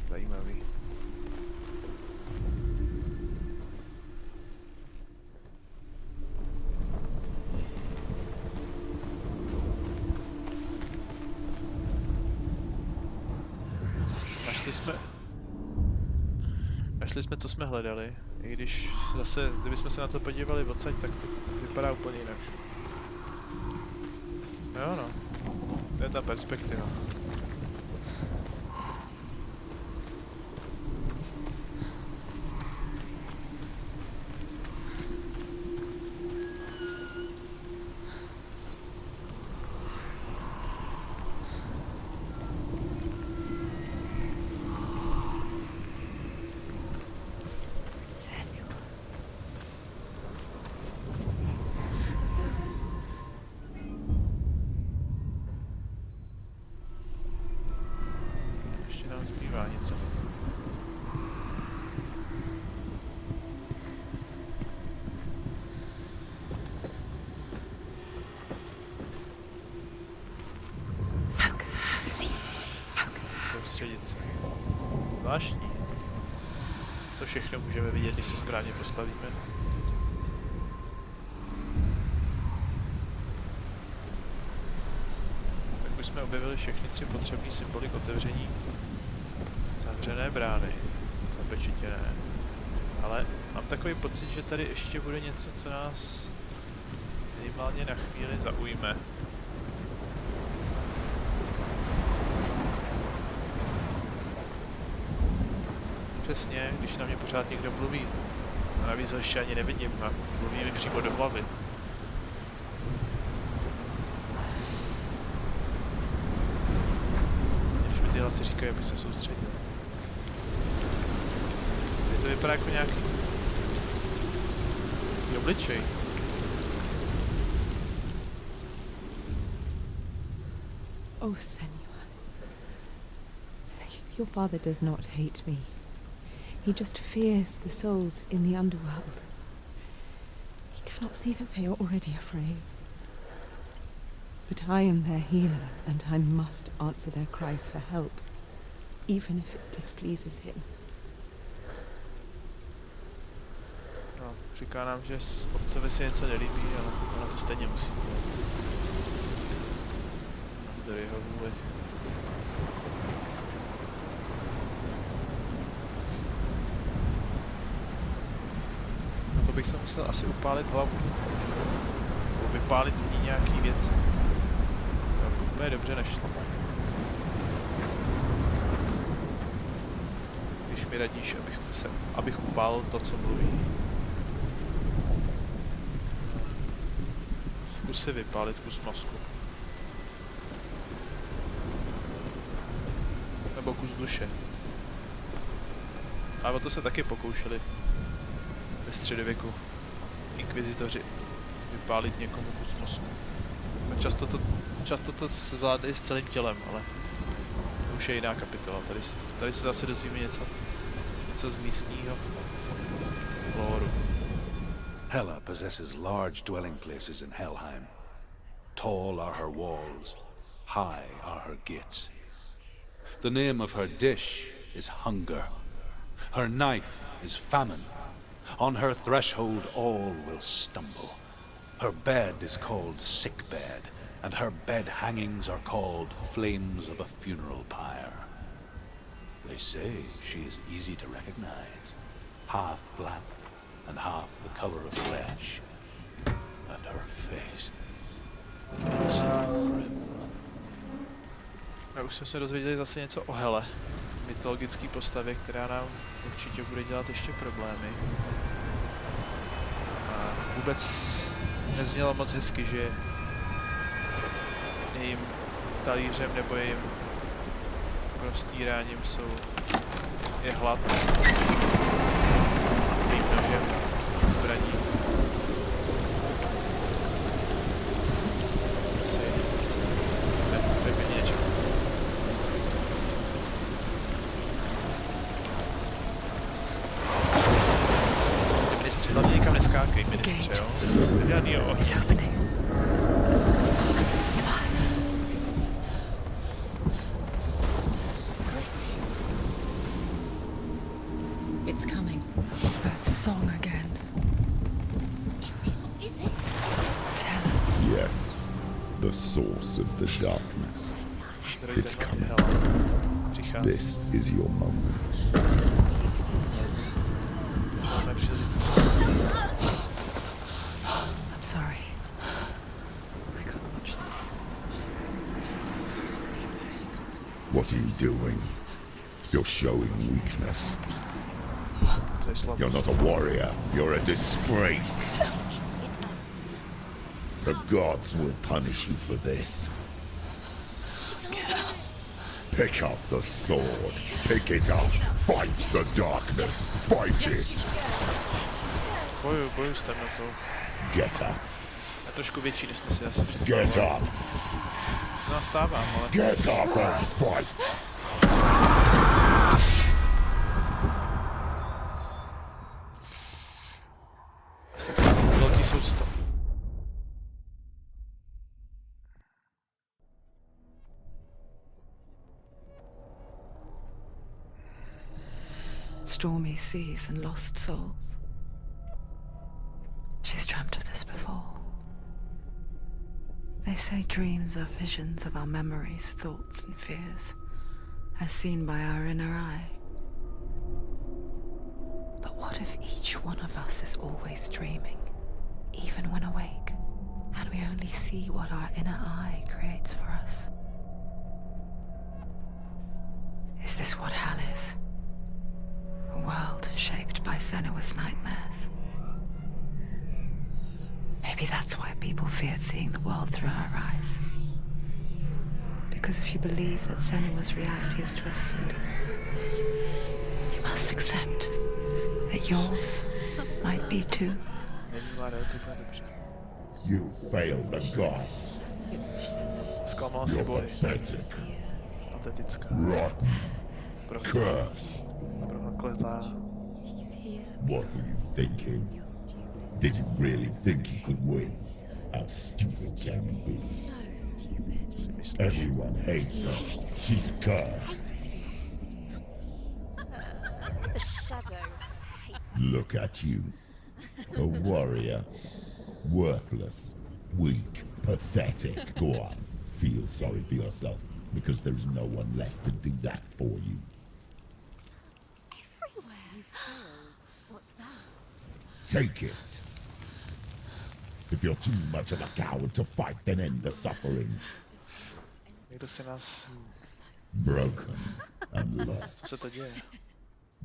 Zajímavý. Našli jsme, co jsme hledali. I když zase, kdybychom se na to podívali odsaď, tak to vypadá úplně jinak. Jo no, to je ta perspektiva. Zbývá něco. Soustředit se. Zvláštní. Co všechno můžeme vidět, když se správně postavíme. Tak už jsme objevili všechny 3 potřebné symboly k otevření zavřené brány, zapečetěné, ale mám takový pocit, že tady ještě bude něco, co nás minimálně na chvíli zaujme. Přesně, když na mě pořád někdo mluví, a navíc ho ještě ani nevidím a mluví mi přímo do hlavy. Když mi ty hlasy říkají, aby se soustředil. To vypadá jako nějaký obličej. Oh, Senua. Your father does not hate me. He just fears the souls in the underworld. He cannot see that they are already afraid. But I am their healer, and I must answer their cries for help, even if it displeases him. Říká nám, že otcovi se něco nelíbí, ale ona to stejně musí dělat. Navzdory jeho vůli. Na to bych se musel asi upálit hlavu. Nebo vypálit v ní nějaký věci. To by úplně dobře nešlo. Když mi radíš, abych upálil to, co mluví. Zkus si vypálit kus mozku. Nebo kus duše. A o to se taky pokoušeli ve středověku inkvizitoři vypálit někomu kus mozku. A často to zvládli s celým tělem, ale to už je jiná kapitola. Tady se zase dozvíme něco z místního lóru. Hela possesses large dwelling places in Helheim. Tall are her walls, high are her gates. The name of her dish is hunger. Her knife is famine. On her threshold all will stumble. Her bed is called sick bed, and her bed hangings are called flames of a funeral pyre. They say she is easy to recognize, half black and half the color of flesh, and her face. A už jsme se dozvěděli zase něco o Hele, mytologické postavě, která nám určitě bude dělat ještě problémy. A vůbec neznělo moc hezky, že jejím talířem nebo jejím prostýráním je hlad, jejím nožem, zbraní. Hlavně nikam neskákej, ministře, jo? Žádný oheň. It's coming. That song again. Is it? Tell her. Yes, the source of the darkness. It's coming. přichází. This is your moment. Máme příležitost. I'm sorry. I can't watch this. What are you doing? You're showing weakness. You're not a warrior. You're a disgrace. The gods will punish you for this. Pick up the sword. Pick it up. Fight the darkness. Fight it. Bojuju s temnotou. Get up. Je trošku větší, než jsme si asi Get představovali. up. Se nás stávám, ale... Get up and fight. Velký sousto. Stormy seas and lost souls. She's dreamt of this before. They say dreams are visions of our memories, thoughts and fears, as seen by our inner eye. But what if each one of us is always dreaming, even when awake, and we only see what our inner eye creates for us? Is this what hell is? A world shaped by Senua's nightmares. Maybe that's why people feared seeing the world through her eyes. Because if you believe that Senua's reality is twisted, you must accept that yours might be too. You failed the gods. Zklamal si You're boj. pathetic. Patetická. Rotten. Cursed. Prokletá. What were you thinking? Did you really think you could win? How stupid can you be? Everyone hates her. She's cursed. The shadow hates. Look at you. A warrior. Worthless. Weak. Pathetic. Go on. Feel sorry for yourself, because there is no one left to do that for you. Everywhere. You failed. What's that? Take it. If you're too much of a coward to fight, then end the suffering. Někdo se nás... Broken and lost. Co se to děje?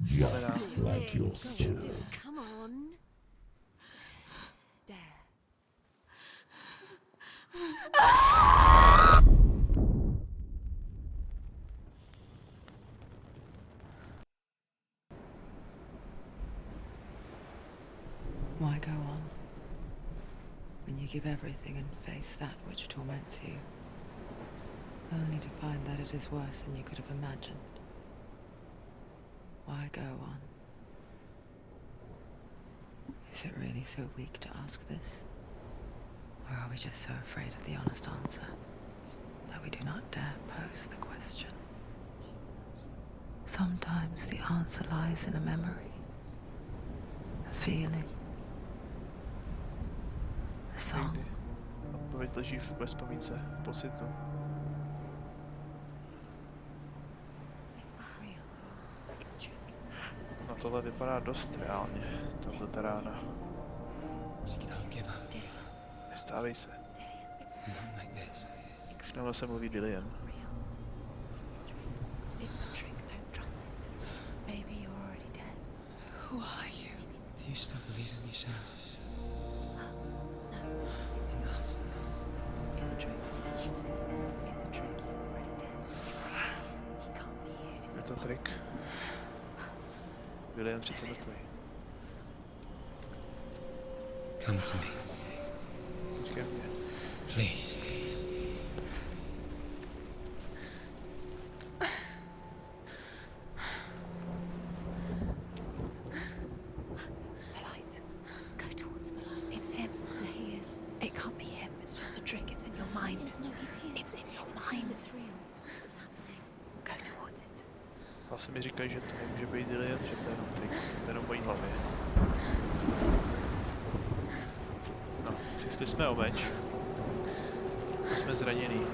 Just like your soul. Come on. There. Why go on when you give everything and face that which torments you, only to find that it is worse than you could have imagined? Why go on? Is it really so weak to ask this? Or are we just so afraid of the honest answer that we do not dare pose the question? Sometimes the answer lies in a memory, a feeling, a song. Někdy. Odpověď leží ve vzpomínce, v pocitu. No tohle vypadá dost reálně, tato rána. Nestávej se. Všechno se mluví Dillian. Who are you? Do you still believe in yourself? It's a trick. It's a trick. He's already dead. He can't be here. Je to trik. Dillian přece mrtvý. Come to me. Počkej mě. Please. The light. Go towards the light. It's him. There he is. It can't be him. It's just a trick. It's in your mind. No, he's here. It's in your mind. It's real. What's happening? Go towards it. Vlastně mi říkají, že to nemůže být Dillian, že to je jenom trik. To je jenom v mojí hlavě. No, přišli jsme o meč. Jsme zraněný.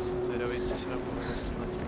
Jsem zvědavý, co se nám povede s tímhletím.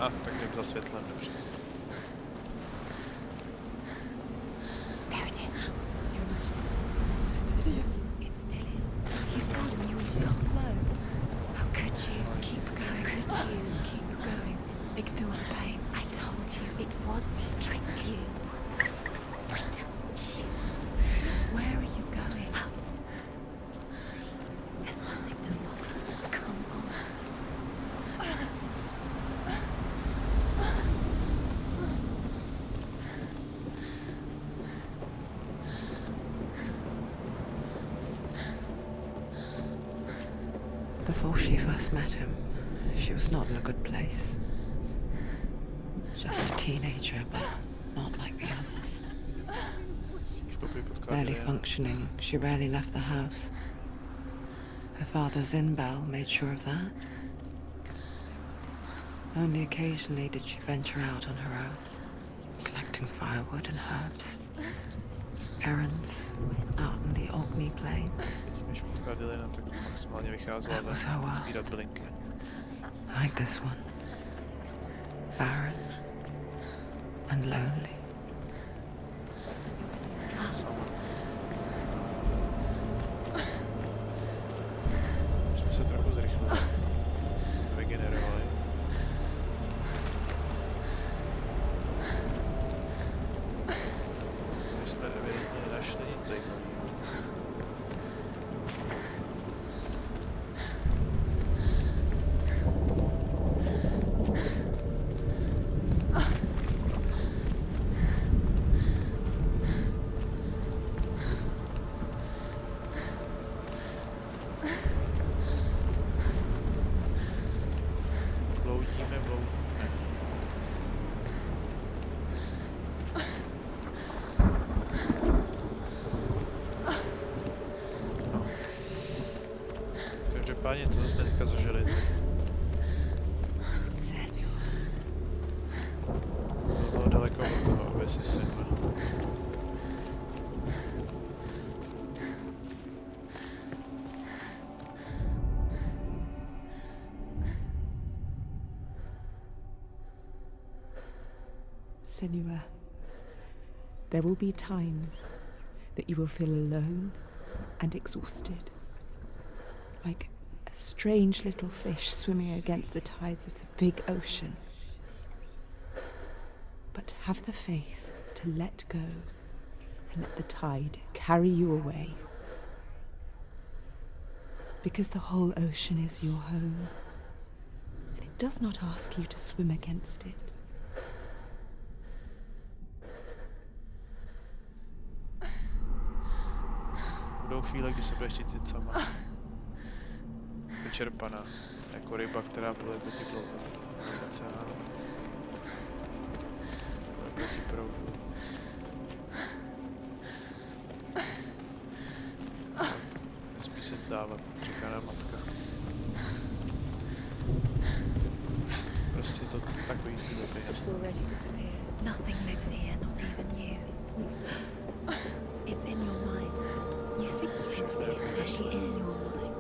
tak jdem za světlem, dobře. There it is. It's Dillian. He's gone. You was not slow. How could you? Keep going. How could you keep going? Ignore the pain. I told you it was to trick you. I told you. Where are you going? See, there's nothing to follow. Come on. Before she first met him, she was not in a good place. Just a teenager, but not like the others. Barely functioning, she rarely left the house. Her father's in-bell made sure of that. Only occasionally did she venture out on her own, collecting firewood and herbs. Errands out in the Orkney Plains. That was her world. Like this one. Barren and lonely. Jsme se trochu zrychlili. Vygenerovali. My jsme evidentně nenašli nic zajímavého. Páně, to jsme teďka zažili. Bylo daleko od toho, aby si Senua. Senua, there will be times that you will feel alone and exhausted. Like a strange little fish swimming against the tides of the big ocean. But have the faith to let go and let the tide carry you away. Because the whole ocean is your home, and it does not ask you to swim against it. Budou chvíle, kdy se budeš cítit sama. Vyčerpaná, jako ryba, která pluje proti oceánu. Pluje proti proudu. Nesmí se vzdávat, říká nám matka. Prostě to takový doby. Nothing lives here, not even you. It's in your mind. You think you can see it, but actually in your mind.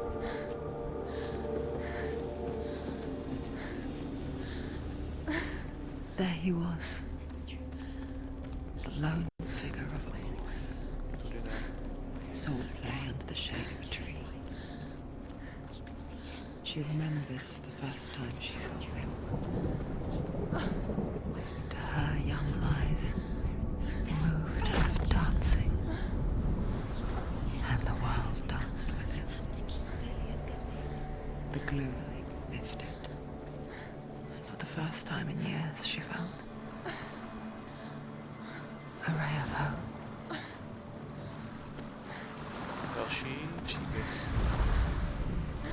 There he was, the lone figure of all. Saw lay under the shade of a tree. She remembers the first time she saw him. To her young eyes, he moved as if dancing, and the world danced with him. The glue lifted. For the first time in years, she felt a ray of hope.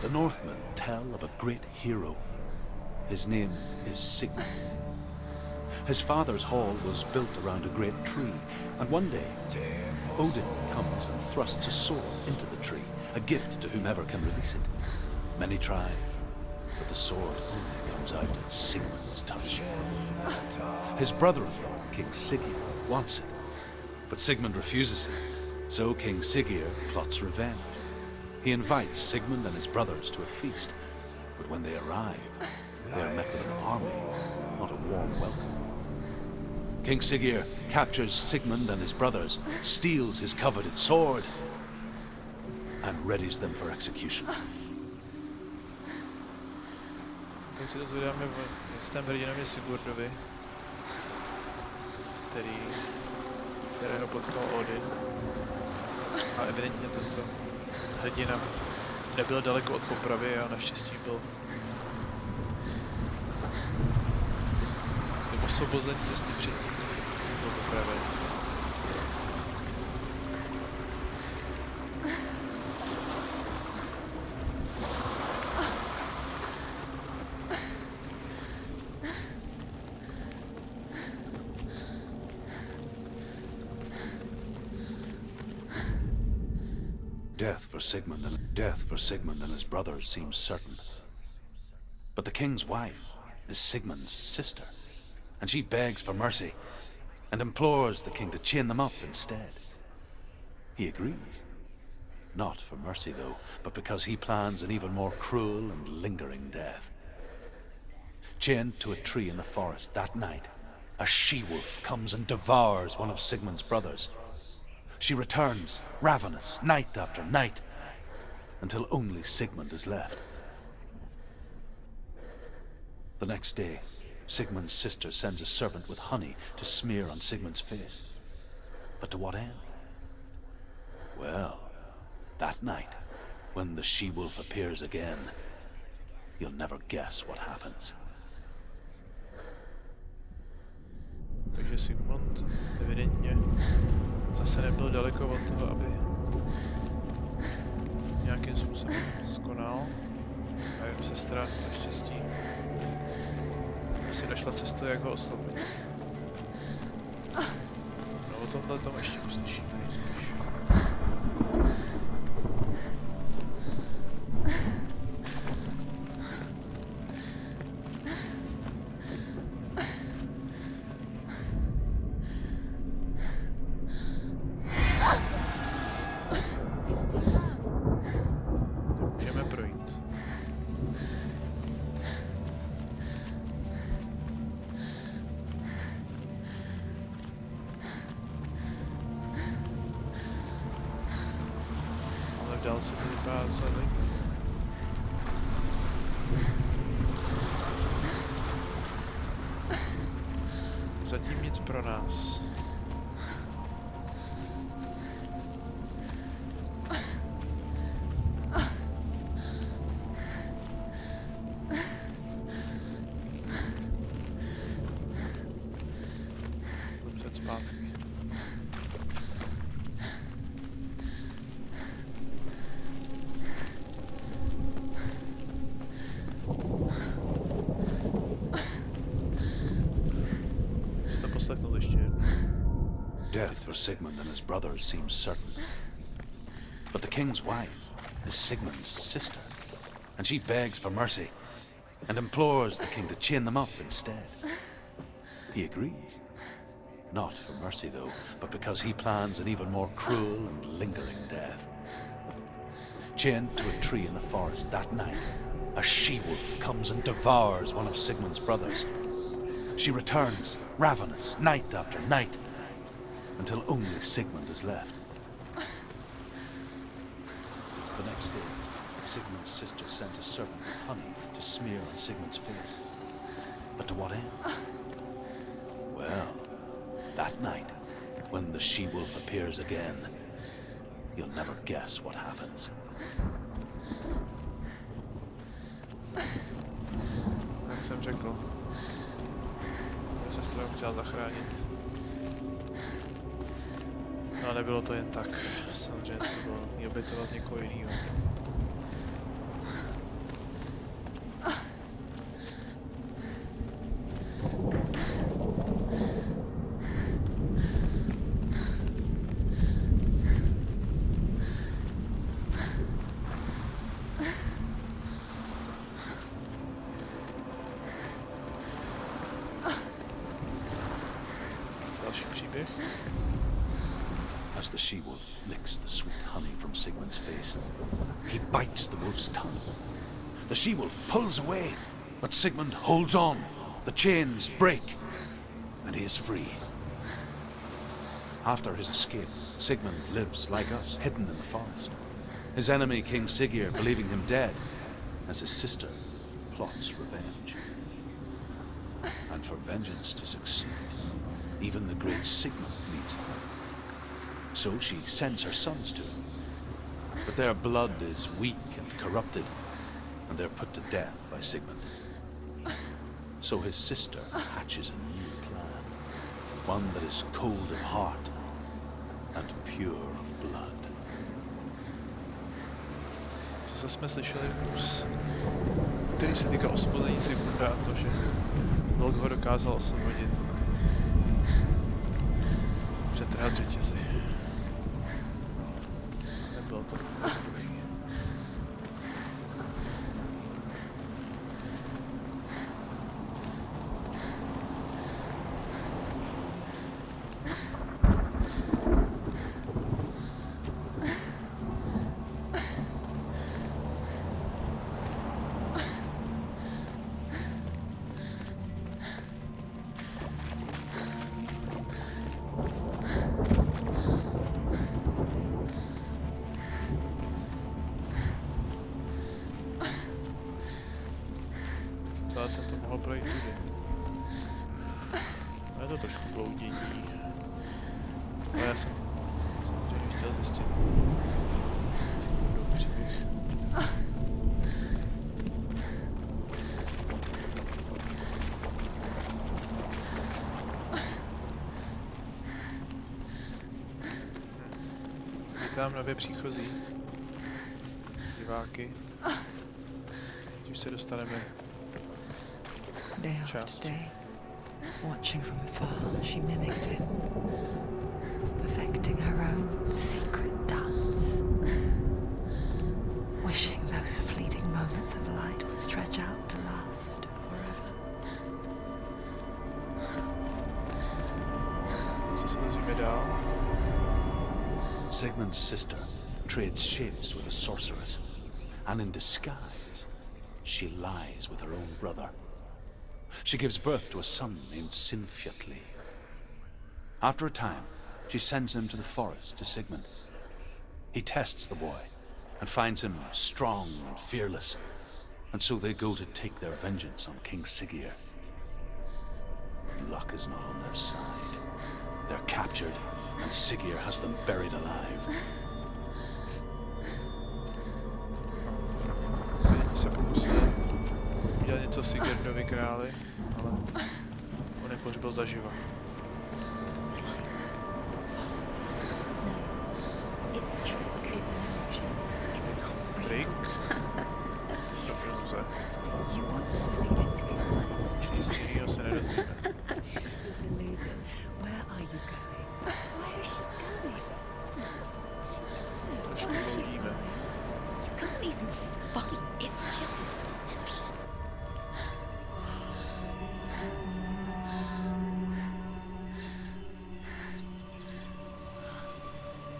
The Northmen tell of a great hero. His name is Sigmund. His father's hall was built around a great tree, and one day Odin comes and thrusts a sword into the tree, a gift to whomever can release it. Many try, but the sword only comes out at Sigmund's touch. His brother-in-law, King Siggeir, wants it, but Sigmund refuses it, so King Siggeir plots revenge. He invites Sigmund and his brothers to a feast, but when they arrive, they are met with an army not a warm welcome. King Siggeir captures Sigmund and his brothers, steals his coveted sword, and readies them for execution. Tak se dozvědáme o jistém hrdinovi Sigurdovi, kterého potkal Odin. A evidentně tento hrdina nebyl daleko od popravy a naštěstí byl osvobozen těsně před tímto popravy. Death for Sigmund and his brothers seems certain. But the king's wife is Sigmund's sister, and she begs for mercy and implores the king to chain them up instead. He agrees. Not for mercy, though, but because he plans an even more cruel and lingering death. Chained to a tree in the forest that night, a she-wolf comes and devours one of Sigmund's brothers. She returns, ravenous, night after night, until only Sigmund is left. The next day, Sigmund's sister sends a servant with honey to smear on Sigmund's face. But to what end? Well, that night, when the she-wolf appears again, you'll never guess what happens. Takže Sigmund evidentně zase nebyl daleko od toho, aby nějakým způsobem skonal. A jeho sestra naštěstí asi našla cestu, jak ho oslabit. No o tomhle tom ještě uslyšíme nejspíš. Dál se to vypadá docela zajímavě. Zatím nic pro nás. Dobře, zpátky. Death for Sigmund and his brothers seems certain. But the king's wife is Sigmund's sister, and she begs for mercy and implores the king to chain them up instead. He agrees. Not for mercy, though, but because he plans an even more cruel and lingering death. Chained to a tree in the forest that night, a she-wolf comes and devours one of Sigmund's brothers. She returns, ravenous, night after night, until only Sigmund is left. The next day, Sigmund's sister sent a servant with honey to smear on Sigmund's face. But to what end? Well, that night, when the she-wolf appears again, you'll never guess what happens. Jak jsem řekl, sestra ho chtěla zachránit. No, nebylo to jen tak. Samozřejmě se bylo jí obětovat někoho jiného. Další příběh. As the she-wolf licks the sweet honey from Sigmund's face, he bites the wolf's tongue. The she-wolf pulls away, but Sigmund holds on. the chains break, and he is free. After his escape, Sigmund lives like us, hidden in the forest. His enemy, King Siggeir, believing him dead, as his sister plots revenge. And for vengeance to succeed, even the great Sigmund needs help. So she sends her sons to him. But their blood is weak and corrupted, and they're put to death by Sigmund. So his sister hatches a new plan, one that is cold of heart and pure of blood. Zase jsme slyšeli vůz, který se týká osvobození Sigmunda a to, že Vlk ho dokázal osvobodit. Přetrhat řetězy. Nebylo to dobrý. Já jsem to mohl projít tudy. A je to trošku bloudění. Ale já jsem samozřejmě chtěl zjistit Sigmundův příběh. Vítám nově příchozí diváky. Teď už se dostaneme Day after day, watching from afar, she mimicked him, perfecting her own secret dance, wishing those fleeting moments of light would stretch out to last forever. Co se dozvíme dál? Sigmund's sister trades shapes with a sorceress, and in disguise, she lies with her own brother. She gives birth to a son named Sinfjotli. After a time, she sends him to the forest to Sigmund. He tests the boy and finds him strong and fearless, and so they go to take their vengeance on King Siggeir. Luck is not on their side. They're captured, and Siggeir has them buried alive. Se pokusili udělat něco Sigurdovi králi, ale on je pohřbil zaživa. Trik? To filze. Nic jiného se nedozvíme. Trošku bloudíme.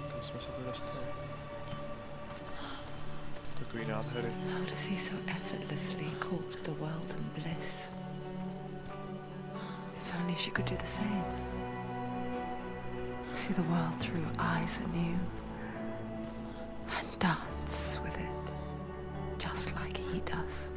Kam jsme se to dostali? Takový nádhery. How does he so effortlessly court the world and bliss? If only she could do the same. See the world through eyes anew and dance with it, just like he does.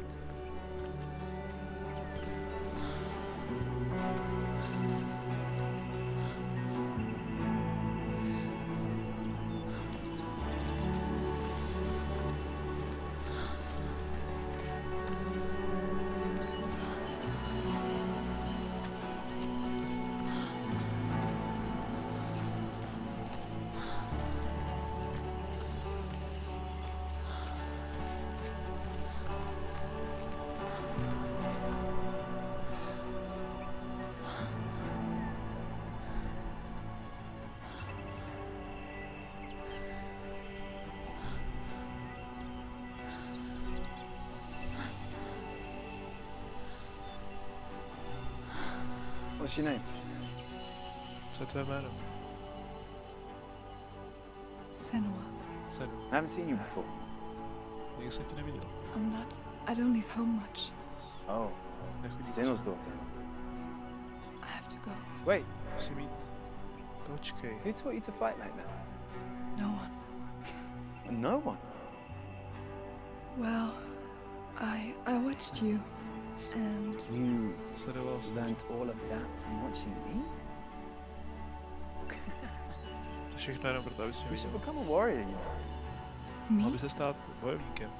What's your name? Co je tvé jméno? Senua. Senua. I haven't seen you before. Nikdy jsem tě neviděl. I don't leave home much. Oh, Nechodí Zenu's daughter. ago. Wait, Musí být... Počkej. who taught you to fight like that? No one. No one. Well, I watched you, and You Sledoval jsem. learned all of that from watching me? To všechno jenom proto, abys mě You should viděl. become a warrior, you know. me. Mohl by se stát bojovníkem.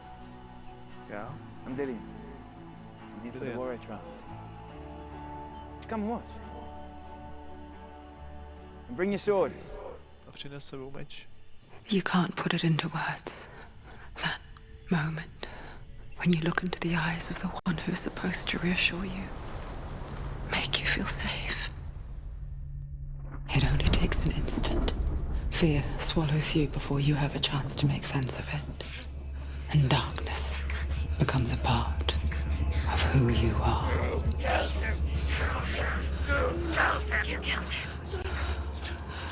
Já? I'm Dillian. I'm here for the Dillian. warrior trials. Just come and watch. And bring your sword. A přines sebou meč. You can't put it into words. That moment when you look into the eyes of the one who's supposed to reassure you, make you feel safe. It only takes an instant. Fear swallows you before you have a chance to make sense of it. And darkness becomes a part of who you are.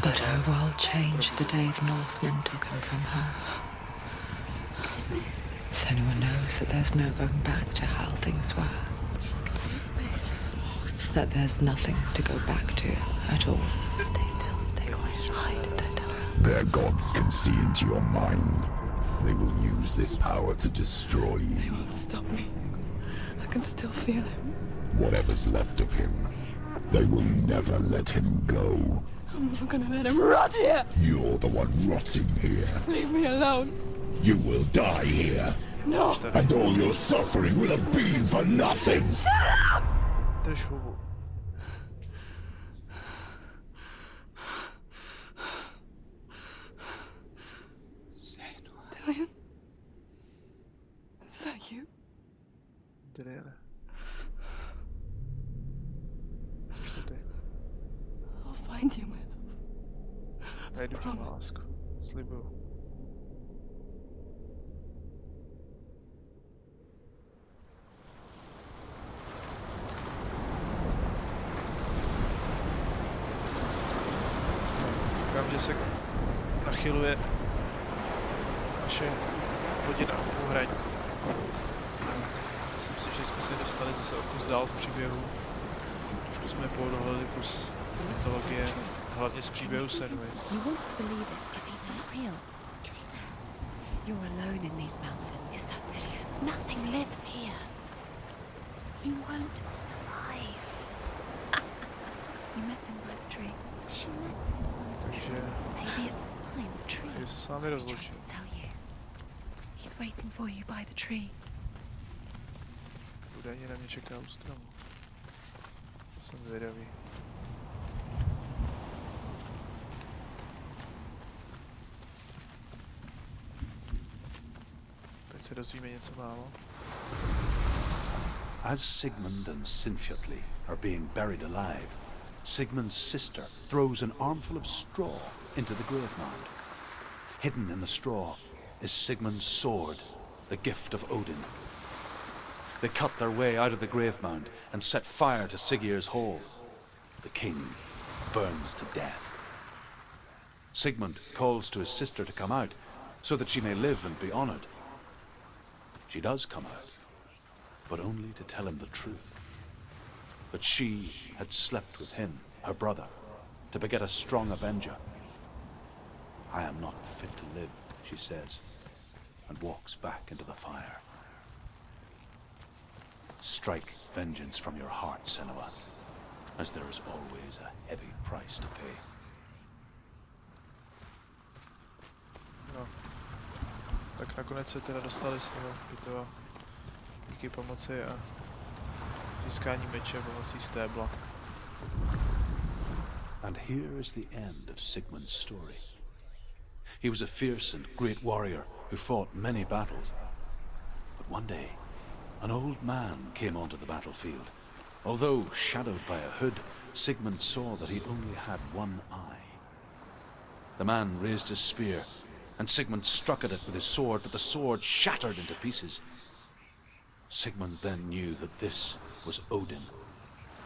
But her world changed the day the Northmen took him from her. Senua knows that there's no going back to how things were. That there's nothing to go back to at all. Stay still, stay quiet, hide, don't tell her. Their gods can see into your mind. They will use this power to destroy you. They won't stop me. I can still feel him. Whatever's left of him, they will never let him go. I'm not gonna let him rot here. You're the one rotting here. Leave me alone. You will die here. No. And all your suffering will have been for nothing. Drž hubu. Dillian? Is that you? Dilliane. Což to ty? I'll find you, my love. Najdu tě, má lásko. Slibuju. Koukám, že se nachyluje naše hodina uhraň. Myslím si, že jsme se dostali zase o kus dál v příběhu. Trošku jsme poodhalili kus z mytologie, hlavně z příběhu Senuy. You want to believe it. Is he not real? Is he there? You're alone in these mountains. Is that Dillian? Nothing lives here. You won't survive. You met him by the tree. She met him by the Takže tree. Maybe it's a sign. The tree. takže se s vámi rozloučím. To tell you. He's waiting for you by the tree. Údajně na mě čeká u stromu. Jsem zvědavý. Teď se dozvíme něco málo. As Sigmund and Sinfjotli are being buried alive, Sigmund's sister throws an armful of straw into the grave mound. Hidden in the straw is Sigmund's sword, the gift of Odin. They cut their way out of the grave mound and set fire to Siggeir's hall. The king burns to death. Sigmund calls to his sister to come out so that she may live and be honored. She does come out, but only to tell him the truth. That she had slept with him, her brother, to beget a strong avenger. I am not fit to live, she says, and walks back into the fire. Strike vengeance from your heart, Senua, as there is always a heavy price to pay. No. Tak nakonec se teda dostali z toho bytova díky pomoci a získání meče pomocí stébla. And here is the end of Sigmund's story. He was a fierce and great warrior who fought many battles. But one day, an old man came onto the battlefield. Although shadowed by a hood, Sigmund saw that he only had one eye. The man raised his spear, and Sigmund struck at it with his sword, but the sword shattered into pieces. Sigmund then knew that this was Odin,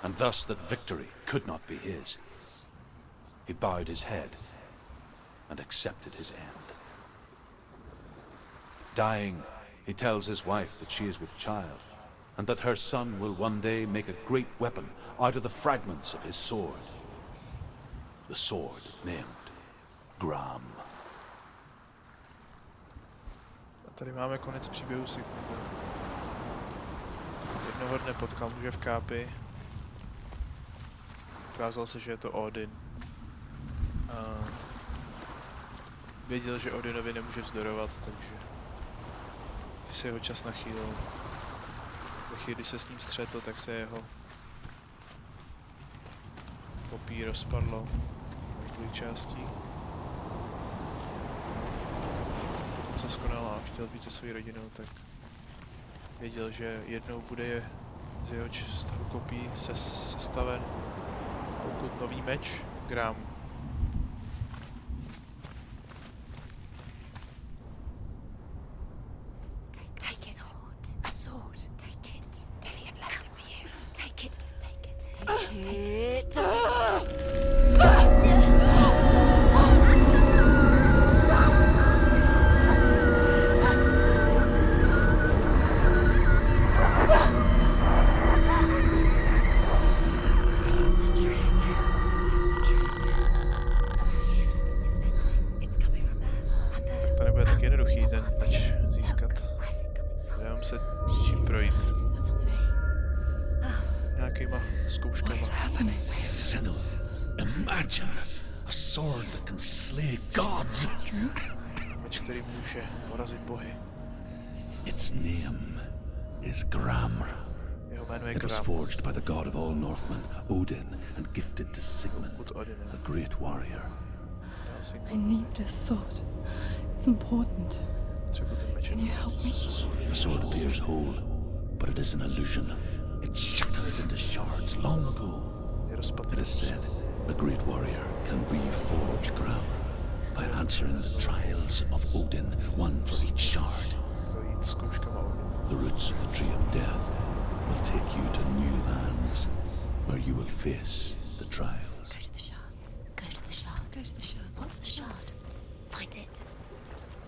and thus that victory could not be his. He bowed his head and accepted his end. Dying, he tells his wife that she is with child, and that her son will one day make a great weapon out of the fragments of his sword. The sword named Gram. A tady máme konec příběhu Sigmunda. Jednoho dne potkal muže v kápi. Ukázal se, že je to Odin. A věděl, že Odinovi nemůže vzdorovat, takže se jeho čas nachýlil. Ve chvíli, kdy se s ním střetl, tak se jeho kopí rozpadlo na několik částí. Potom se skonal a chtěl být se svojí rodinou, tak věděl, že jednou bude z jeho kopí sestaven a ukut nový meč, Gram. Senua, imagine a sword that can slay gods. Meč, který může porazit bohy. Its name is Gram. Jeho jméno je It was Gram. forged by the god of all Northmen, Odin, and gifted to Sigmund, a great warrior. I need this sword. It's important. Can you help me? The sword appears whole, but it is an illusion. It shattered into shards long ago. It is said a great warrior can reforge Gram by answering the trials of Odin, one for each shard. The roots of the Tree of Death will take you to new lands where you will face the trials. Go to the shards. Go to the shard. Go to the shards. What's the shard? Find it.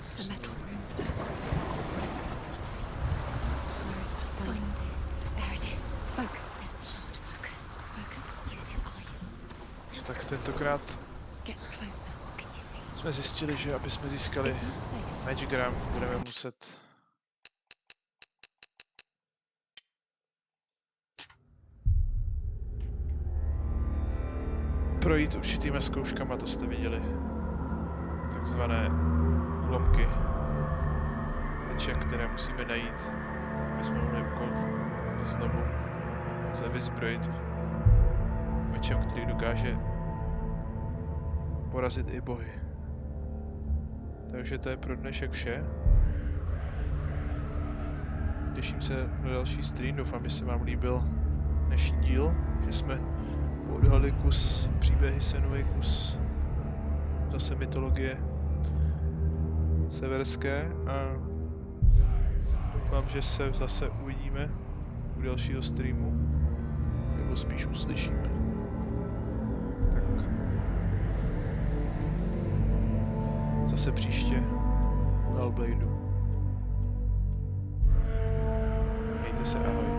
It's the metal runestones. Where is that? Find it. There it is. Focus. There's the shard. Focus. Focus. Use your eyes. Tak tentokrát jsme zjistili, že aby jsme získali meč Gram, budeme muset projít určitýma zkouškama, to jste viděli. Takzvané úlomky meče, které musíme najít, aby jsme mohli úkol znovu se vyzbrojit mečem, který dokáže porazit i bohy. Takže to je pro dnešek vše. Těším se na další stream, doufám, že se vám líbil dnešní díl, že jsme odhalili kus příběhy Senui, kus zase mytologie severské a doufám, že se zase uvidíme u dalšího streamu, nebo spíš uslyšíme. Tak zase příště u Hellbladeu. Mějte se, ahoj.